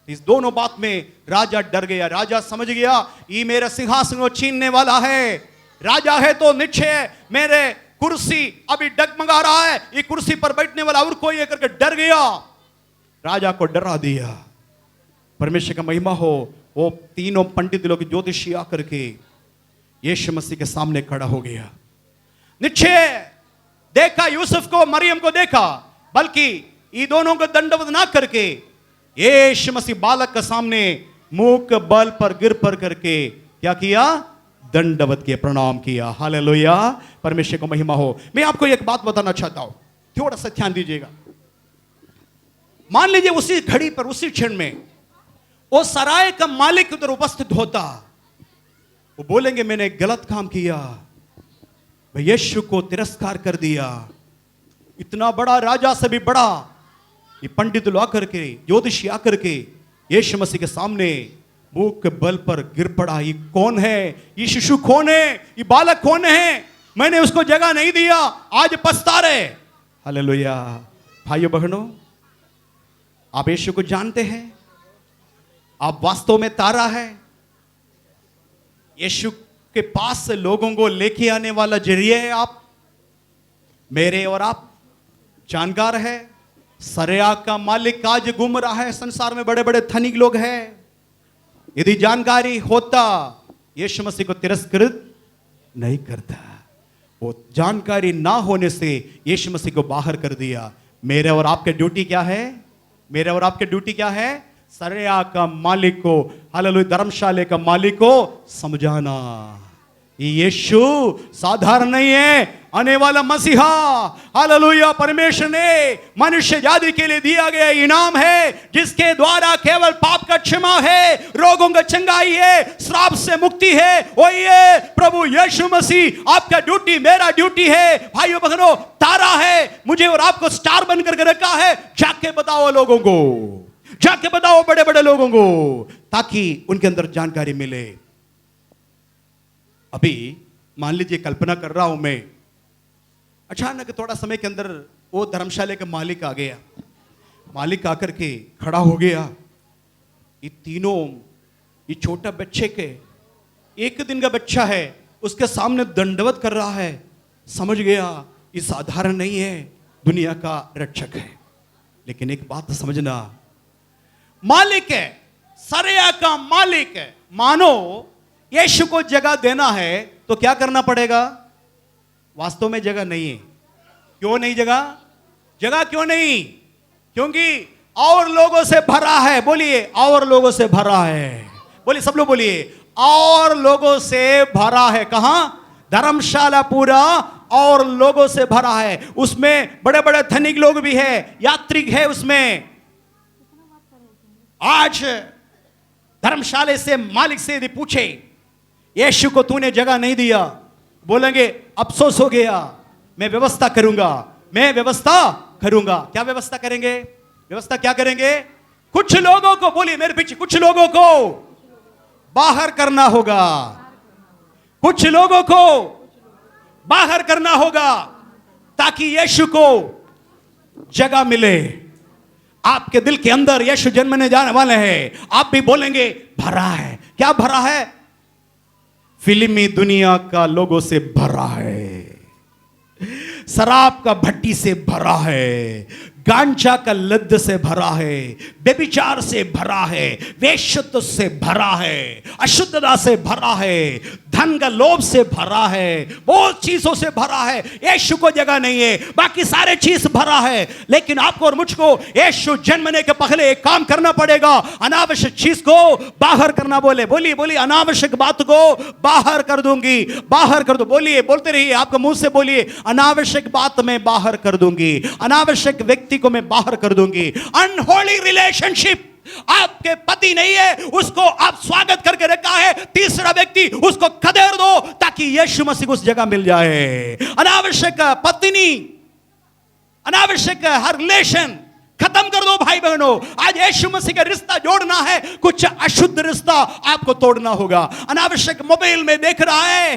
इस दोनों बात में राजा डर गया। राजा समझ गया ये मेरा सिंहासन को छीनने वाला है। राजा है तो निश्चय मेरे कुर्सी अभी डगमगा रहा है, ये कुर्सी पर बैठने वाला और कोई है करके डर गया। राजा को डरा दिया। परमेश्वर का महिमा हो। वो तीनों पंडित लोग ज्योतिषी आकर के यीशु मसीह के सामने खड़ा हो गया। निश्चय देखा, यूसुफ को, मरियम को देखा, बल्कि ये दोनों को दंडवत ना करके यीशु मसीह बालक के सामने मुंह के बल पर गिर पर करके क्या किया? दंडवत किया, प्रणाम किया। हालेलुया, परमेश्वर को महिमा हो। मैं आपको एक बात बताना चाहता हूं, थोड़ा सा ध्यान दीजिएगा। मान लीजिए उसी घड़ी पर, उसी क्षण में वो सराय का मालिक उधर उपस्थित होता, वो बोलेंगे मैंने गलत काम किया, मैं यीशु को तिरस्कार कर दिया, इतना बड़ा राजा से भी बड़ा ये पंडित लोग आकर के, ज्योतिषी आकर के यीशु मसीह के सामने मुंह के बल पर गिर पड़ा। ये कौन है? ये शिशु कौन है? ये बालक कौन है? मैंने उसको जगह नहीं दिया, आज पछता रहे। हालेलुया। भाइयों बहनों, आप यीशु को जानते हैं? आप वास्तव में तारा है? यीशु के पास से लोगों को लेके आने वाला जरिए है आप। मेरे और आप जानकार है। सरेआ का मालिक आज घूम रहा है संसार में, बड़े बड़े धनिक लोग हैं। यदि जानकारी होता यीशु मसीह को तिरस्कृत नहीं करता। वो जानकारी ना होने से यीशु मसीह को बाहर कर दिया। मेरे और आपके ड्यूटी क्या है? मेरे और आपके ड्यूटी क्या है? सरेआ का मालिक को, हालेलुया, धर्मशाले का मालिक को समझाना। ये यीशु साधारण नहीं है, आने वाला मसीहा, हालेलुया, परमेश्वर ने मनुष्य जाति के लिए दिया गया इनाम है, जिसके द्वारा केवल पाप का क्षमा है, रोगों का चंगाई है, श्राप से मुक्ति है। वही है प्रभु यीशु मसीह। आपका ड्यूटी, मेरा ड्यूटी है भाइयों बहनों, तारा है, मुझे और आपको स्टार बन करके रखा है। जाके बताओ लोगों को, जाके बताओ बड़े बड़े लोगों को, ताकि उनके अंदर जानकारी मिले। अभी मान लीजिए, कल्पना कर रहा हूं मैं, अचानक थोड़ा समय के अंदर वो धर्मशाला का मालिक आ गया। मालिक आकर के खड़ा हो गया। ये तीनों, ये छोटा बच्चे के, एक दिन का बच्चा है, उसके सामने दंडवत कर रहा है। समझ गया ये साधारण नहीं है, दुनिया का रक्षक है। लेकिन एक बात समझना, मालिक है, सरेआ का मालिक है। मानो यीशु को जगह देना है तो क्या करना पड़ेगा? वास्तव में जगह नहीं है। क्यों नहीं जगह? जगह क्यों नहीं? क्योंकि और लोगों से भरा है। बोलिए, और लोगों से भरा है। बोलिए, सब लोग बोलिए, और लोगों से भरा है। कहां? धर्मशाला पूरा और लोगों से भरा है। उसमें बड़े बड़े धनिक लोग भी है, यात्री है उसमें। आज धर्मशाला से मालिक से यदि पूछे, यीशु को तूने जगह नहीं दिया, बोलेंगे अफसोस हो गया, मैं व्यवस्था करूंगा, मैं व्यवस्था करूंगा। क्या व्यवस्था करेंगे? व्यवस्था क्या करेंगे? कुछ लोगों को, बोलिए मेरे पीछे, कुछ लोगों को बाहर करना होगा। कुछ लोगों को बाहर करना होगा ताकि यीशु को जगह मिले। आपके दिल के अंदर यीशु जन्मने जाने वाले हैं। आप भी बोलेंगे भरा है। क्या भरा है? फिल्मी दुनिया का लोगों से भरा है, शराब का भट्टी से भरा है, गांजा का लद्द से भरा है, व्यभिचार से भरा है, वेश्यत्व से भरा है, अशुद्धता से भरा है, धन का लोभ से भरा है, बहुत चीजों से भरा है। यीशु को जगह नहीं है, बाकी सारे चीज भरा है। लेकिन आपको और मुझको यीशु जन्मने के पहले एक काम करना पड़ेगा, अनावश्यक चीज को बाहर करना। बोले, बोलिए बोलिए, अनावश्यक बात को बाहर कर दूंगी, बाहर कर दो। बोलिए, बोलते रहिए, आपके मुंह से बोलिए, अनावश्यक बात मैं बाहर कर दूंगी, अनावश्यक व्यक्ति को मैं बाहर कर दूंगी। अनहोली रिलेशनशिप, आपके पति नहीं है, उसको आप स्वागत करके रखा है, तीसरा व्यक्ति, उसको खदेड़ दो ताकि यीशु मसीह को उस जगह मिल जाए। अनावश्यक पत्नी, अनावश्यक हर रिलेशन खत्म कर दो भाई बहनों। आज यीशु मसीह का रिश्ता जोड़ना है, कुछ अशुद्ध रिश्ता आपको तोड़ना होगा। अनावश्यक मोबाइल में देख रहा है,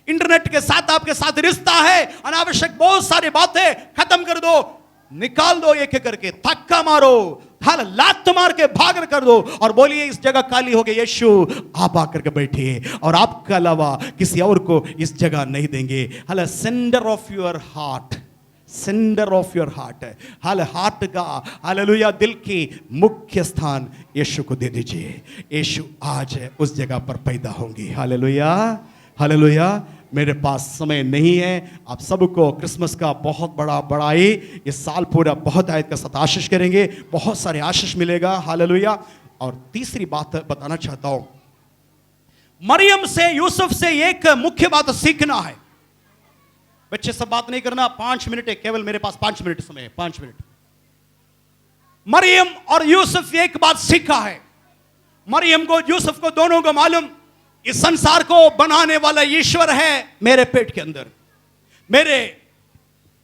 इंटरनेट के साथ आपके साथ रिश्ता है, अनावश्यक बहुत सारी बातें खत्म कर दो, निकाल दो एक एक करके, धक्का मारो, हल लात मार के भाग कर दो और बोलिए इस जगह खाली हो गई, यीशु आप आकर के बैठिए और आपके अलावा किसी और को इस जगह नहीं देंगे। हल centre of your heart, centre of your heart, हल हार्ट का, हालेलुया, दिल की मुख्य स्थान यीशु को दे दीजिए। यीशु आज उस जगह पर पैदा होंगी। Hallelujah, hallelujah. मेरे पास समय नहीं है, आप सबको क्रिसमस का बहुत बड़ा बड़ाई, इस साल पूरा बहुत आयत का साथ आशीष करेंगे, बहुत सारे आशीष मिलेगा। हालेलुया। और तीसरी बात बताना चाहता हूं, मरियम से, यूसुफ से एक मुख्य बात सीखना है। बच्चे सब बात नहीं करना, 5 मिनट है केवल, मेरे पास 5 मिनट समय है, 5 मिनट। मरियम और यूसुफ एक बात सीखा है। मरियम को, यूसुफ को, दोनों को मालूम इस संसार को बनाने वाला ईश्वर है मेरे पेट के अंदर। मेरे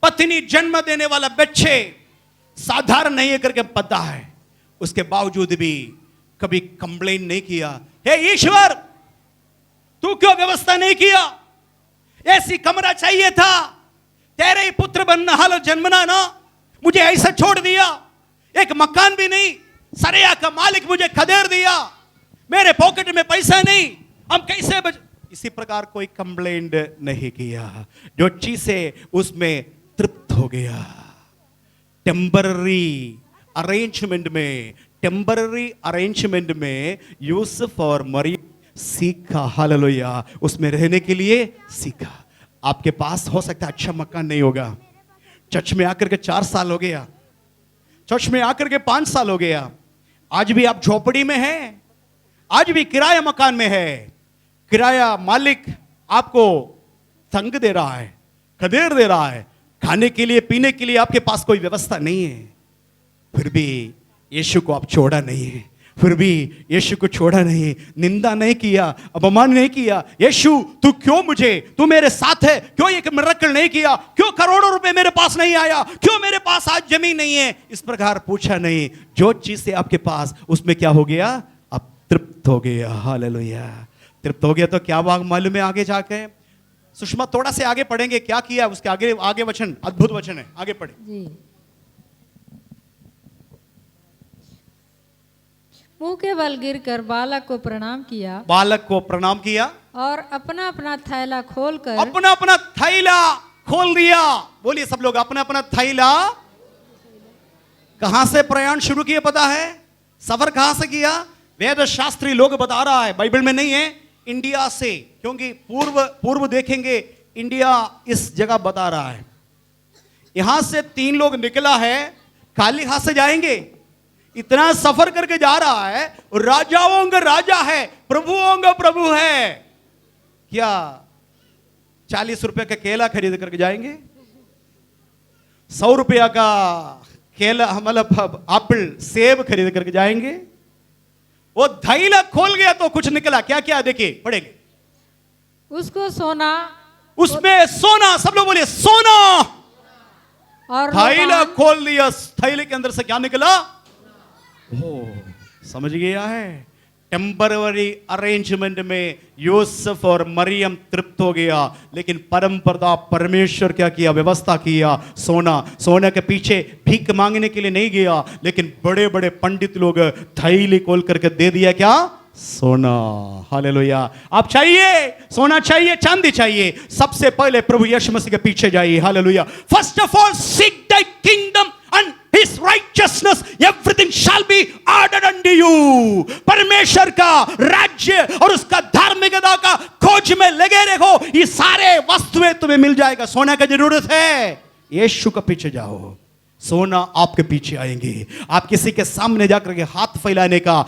पत्नी जन्म देने वाला बच्चे साधारण नहीं है करके पता है, उसके बावजूद भी कभी कंप्लेन नहीं किया, हे ईश्वर तू क्यों व्यवस्था नहीं किया, ऐसी कमरा चाहिए था, तेरे ही पुत्र बनना हाल जन्मना ना, मुझे ऐसा छोड़ दिया, एक मकान भी नहीं, सरिया का मालिक मुझे खदेड़ दिया, मेरे पॉकेट में पैसा नहीं, हम कैसे इसी प्रकार कोई कंप्लेंट नहीं किया, जो चीजें उसमें तृप्त हो गया। टेम्पररी अरेंजमेंट में यूसुफ और मरियम सीखा, हालेलुया, उसमें रहने के लिए सीखा। आपके पास हो सकता है अच्छा मकान नहीं होगा, चर्च में आकर के 4 साल हो गया, चर्च में आकर के 5 साल हो गया, आज भी आप झोपड़ी में हैं, आज भी किराया मकान में है, किराया मालिक आपको तंग दे रहा है, खदेड़ दे रहा है, खाने के लिए पीने के लिए आपके पास कोई व्यवस्था नहीं है, फिर भी यीशु को आप छोड़ा नहीं है, फिर भी यीशु को छोड़ा नहीं, निंदा नहीं किया, अपमान नहीं किया, यीशु तू मेरे साथ है, क्यों एक मिरेकल नहीं किया, क्यों करोड़ों रुपए मेरे पास नहीं आया, क्यों मेरे पास आज जमीन नहीं है, इस प्रकार पूछा नहीं। जो चीज है आपके पास उसमें क्या हो गया, अब तृप्त हो गया, हालेलुया। तृप्त हो गया तो क्या मालूम है आगे जाके, सुषमा थोड़ा से आगे पढ़ेंगे क्या किया, उसके आगे वचन अद्भुत वचन है, आगे पढ़े जी। मुंह के बल गिरकर बालक को प्रणाम किया और अपना अपना थैला खोल दिया। बोलिए सब लोग, अपना अपना थैला। कहां से प्रयाण शुरू किया पता है, सफर कहां से किया, वेद शास्त्री लोग बता रहा है, बाइबल में नहीं है, इंडिया से, क्योंकि पूर्व देखेंगे इंडिया इस जगह बता रहा है, यहां से 3 लोग निकला है, खाली हाथ से जाएंगे, इतना सफर करके जा रहा है, राजाओं का राजा है, प्रभुओं का प्रभु है, क्या 40 रुपए का केला खरीद करके जाएंगे, 100 रुपया का केला मतलब एप्पल सेब खरीद करके जाएंगे। वो थैला खोल गया तो कुछ निकला, क्या क्या देखिए पढ़ेंगे, उसको सोना, उसमें सोना, सब लोग बोलिए सोना, और थैला खोल दिया, थैले के अंदर से क्या निकला, समझ गया है। टेम्पररी अरेंजमेंट में यूसुफ और मरियम तृप्त हो गया, लेकिन परमप्रदा परमेश्वर क्या किया, व्यवस्था किया, सोना के पीछे भीख मांगने के लिए नहीं गया, लेकिन बड़े बड़े पंडित लोग थैली खोल करके दे दिया, क्या, सोना, हालेलुया। आप चाहिए सोना, चाहिए चांदी चाहिए, सबसे पहले प्रभु यीशु मसीह के पीछे जाइए, hallelujah. First of all seek the kingdom and His righteousness, everything shall be added unto you. परमेश्वर का राज्य और उसका धार्मिकता का खोज में लगे रहो, ये सारे वस्तुएं तुम्हें मिल जाएगा। सोना की जरूरत है, यीशु के पीछे जाओ, सोना आपके पीछे आएंगे। आप किसी के सामने जाकर के हाथ फैलाने का,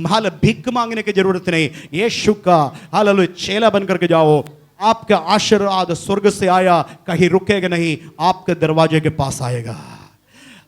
हाल भीख मांगने की जरूरत नहीं, यीशु का हालेलुया चेला बन करके जाओ, आपका आशीर्वाद स्वर्ग से आया, कहीं रुकेगा नहीं, आपके दरवाजे के पास आएगा,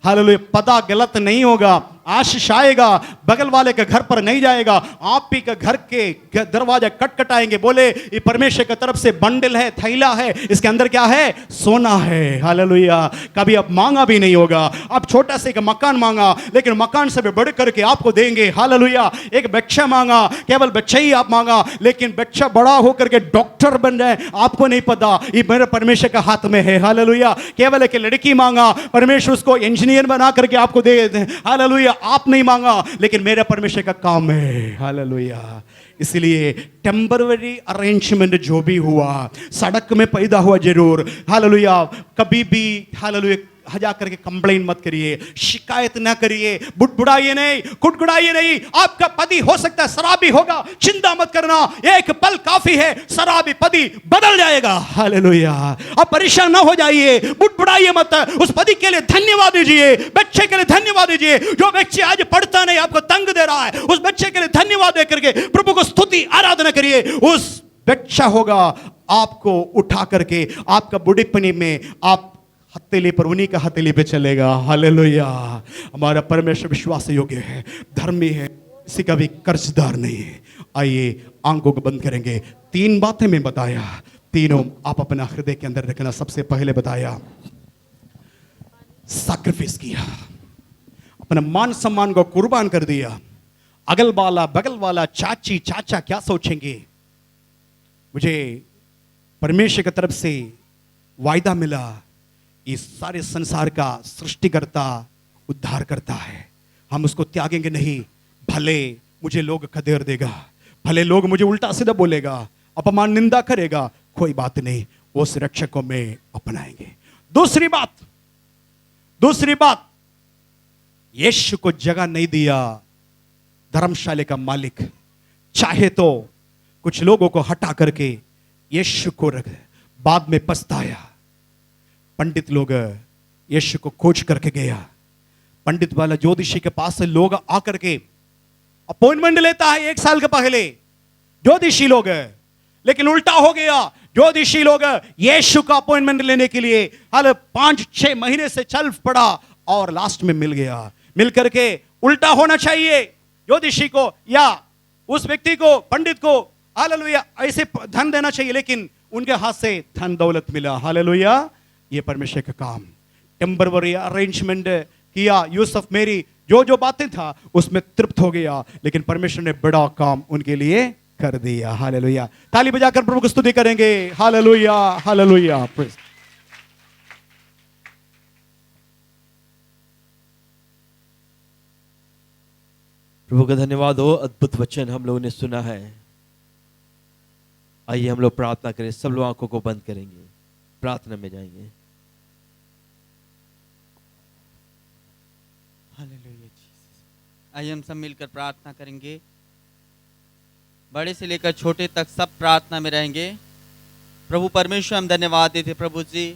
हालेलुया। पता गलत नहीं होगा, आशीष आएगा, बगल वाले के घर पर नहीं जाएगा, आप ही के घर के दरवाजा खटखटाएंगे, बोले ये परमेश्वर की तरफ से बंडल है, थैला है, इसके अंदर क्या है, सोना है, हालेलुया। कभी आप मांगा भी नहीं होगा, आप छोटा सा एक मकान मांगा, लेकिन मकान से भी बढ़ करके आपको देंगे, हालेलुया। एक बच्चा मांगा, केवल बच्चा ही आप मांगा, लेकिन बच्चा बड़ा होकर के डॉक्टर बन जाए, आपको नहीं पता, ये मेरे परमेश्वर के हाथ में है, हालेलुया। केवल एक लड़की मांगा, परमेश्वर उसको इंजीनियर बना करके आपको दे, हालेलुया। आप नहीं मांगा, लेकिन मेरे परमेश्वर का काम है, हालेलुया। इसलिए टेम्पररी अरेंजमेंट जो भी हुआ, सड़क में पैदा हुआ जरूर, हालेलुया, कभी भी हालेलुया जा करके कंप्लेन मत करिए, शिकायत ना करिए, बुड़बुड़ाइए नहीं, कुटकुटाइए नहीं। आपका पति हो सकता है शराबी होगा, चिंता मत करना, एक पल काफी है, शराबी पति बदल जाएगा, हालेलुया। आप परेशान ना हो जाइए, बुड़बुड़ाइए मत, उस पति के लिए धन्यवाद दीजिए, बच्चे के लिए धन्यवाद दीजिए, जो बच्चे आज पढ़ता नहीं, आपको तंग दे रहा है, उस बच्चे के लिए धन्यवाद दे करके प्रभु को स्तुति आराधना करिए। उस बच्चा होगा आपको उठा करके आपका बुढ़ेपनी में आप हथेली पर, उन्हीं का हथेली पे चलेगा, हालेलुया। हमारा परमेश्वर विश्वास योग्य है, धर्मी है, किसी का भी कर्जदार नहीं है। आइए आंखों को बंद करेंगे। 3 बातें मैं बताया, तीनों आप अपना हृदय के अंदर रखना। सबसे पहले बताया सैक्रिफाइस किया, अपने मान सम्मान को कुर्बान कर दिया। अगल वाला बगल वाला चाची चाचा क्या सोचेंगे? मुझे परमेश्वर की तरफ से वायदा मिला, इस सारे संसार का सृष्टिकर्ता उद्धार करता है, हम उसको त्यागेंगे नहीं। भले मुझे लोग खदेड़ देगा, भले लोग मुझे उल्टा सीधा बोलेगा, अपमान निंदा करेगा, कोई बात नहीं, उस रक्षक को मैं अपनाएंगे। दूसरी बात, यीशु को जगह नहीं दिया धर्मशाला का मालिक, चाहे तो कुछ लोगों को हटा करके यीशु को रख, बाद में पछताया। पंडित लोग यीशु को खोज करके गया, पंडित वाला ज्योतिषी के पास से लोग आकर के अपॉइंटमेंट लेता है 1 साल के पहले, ज्योतिषी लोग, लेकिन उल्टा हो गया। ज्योतिषी लोग यीशु का अपॉइंटमेंट लेने के लिए हर 5-6 महीने से चल पड़ा और लास्ट में मिल गया। मिल करके उल्टा होना चाहिए, ज्योतिषी को या उस व्यक्ति को, पंडित को, हालेलुया, ऐसे धन देना चाहिए, लेकिन उनके हाथ से धन दौलत मिला। हालेलुया, ये परमेश्वर का काम। टेम्पररी अरेंजमेंट किया, यूसुफ मेरी जो बातें था उसमें तृप्त हो गया, लेकिन परमेश्वर ने बड़ा काम उनके लिए कर दिया। हालेलुया, ताली बजाकर प्रभु की स्तुति करेंगे। Hallelujah, hallelujah. प्रभु का धन्यवाद हो, अद्भुत वचन हम लोगों ने सुना है। आइए हम लोग प्रार्थना करें, सब लोग आंखों को बंद करेंगे, प्रार्थना में जाएंगे। Hallelujah Jesus. आइए हम सब मिलकर प्रार्थना करेंगे, बड़े से लेकर छोटे तक सब प्रार्थना में रहेंगे। प्रभु परमेश्वर, हम धन्यवाद देते प्रभु जी,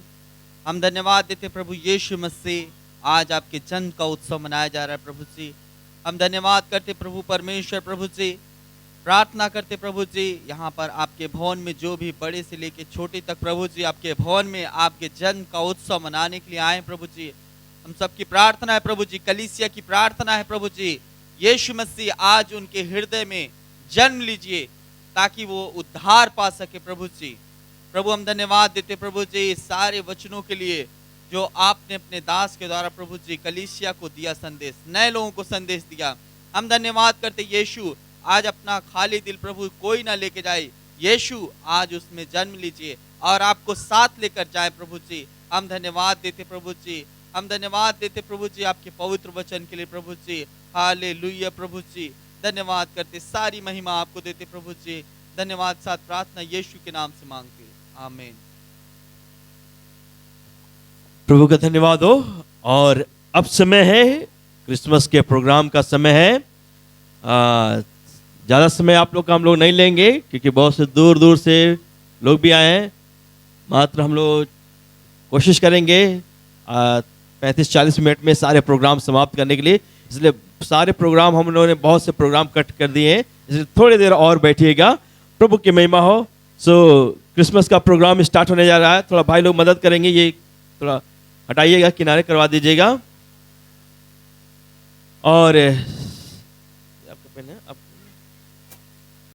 हम धन्यवाद देते प्रभु यीशु मसीह, आज आपके जन्म का उत्सव मनाया जा रहा है प्रभु जी। हम धन्यवाद करते प्रभु परमेश्वर, प्रभु जी प्रार्थना करते प्रभु जी, यहाँ पर आपके भवन में जो भी बड़े से लेकर छोटे तक प्रभु जी आपके भवन में आपके जन्म का उत्सव मनाने के लिए आए प्रभु जी। हम सबकी प्रार्थना है प्रभु जी, कलीसिया की प्रार्थना है प्रभु जी, यीशु मसीह आज उनके हृदय में जन्म लीजिए ताकि वो उद्धार पा सके प्रभु जी। प्रभु हम धन्यवाद देते प्रभु जी इस सारे वचनों के लिए जो आपने अपने दास के द्वारा प्रभु जी कलीसिया को दिया संदेश, नए लोगों को संदेश दिया। हम धन्यवाद करते यीशु, आज अपना खाली दिल प्रभु कोई ना लेके जाए, यीशु आज उसमें जन्म लीजिए और आपको साथ लेकर जाए प्रभु जी। हम धन्यवाद देते प्रभु जी, हम धन्यवाद देते प्रभु जी आपके पवित्र वचन के लिए प्रभु जी। हालेलुया प्रभु जी, धन्यवाद करते, सारी महिमा आपको देते प्रभु जी। धन्यवाद साथ प्रार्थना यीशु के नाम से मांगते, आमीन। प्रभु का धन्यवाद हो। और अब समय है, क्रिसमस के प्रोग्राम का समय है। ज़्यादा समय आप लोग का हम लोग नहीं लेंगे क्योंकि बहुत से दूर दूर से लोग भी आए हैं। मात्र हम लोग कोशिश करेंगे 35-40 मिनट में सारे प्रोग्राम समाप्त करने के लिए, इसलिए सारे प्रोग्राम हम लोगों ने बहुत से प्रोग्राम कट कर दिए हैं, इसलिए थोड़ी देर और बैठिएगा। प्रभु की महिमा हो। क्रिसमस का प्रोग्राम स्टार्ट होने जा रहा है। थोड़ा भाई लोग मदद करेंगे, ये थोड़ा हटाइएगा, किनारे करवा दीजिएगा। और आपका पेन है, आप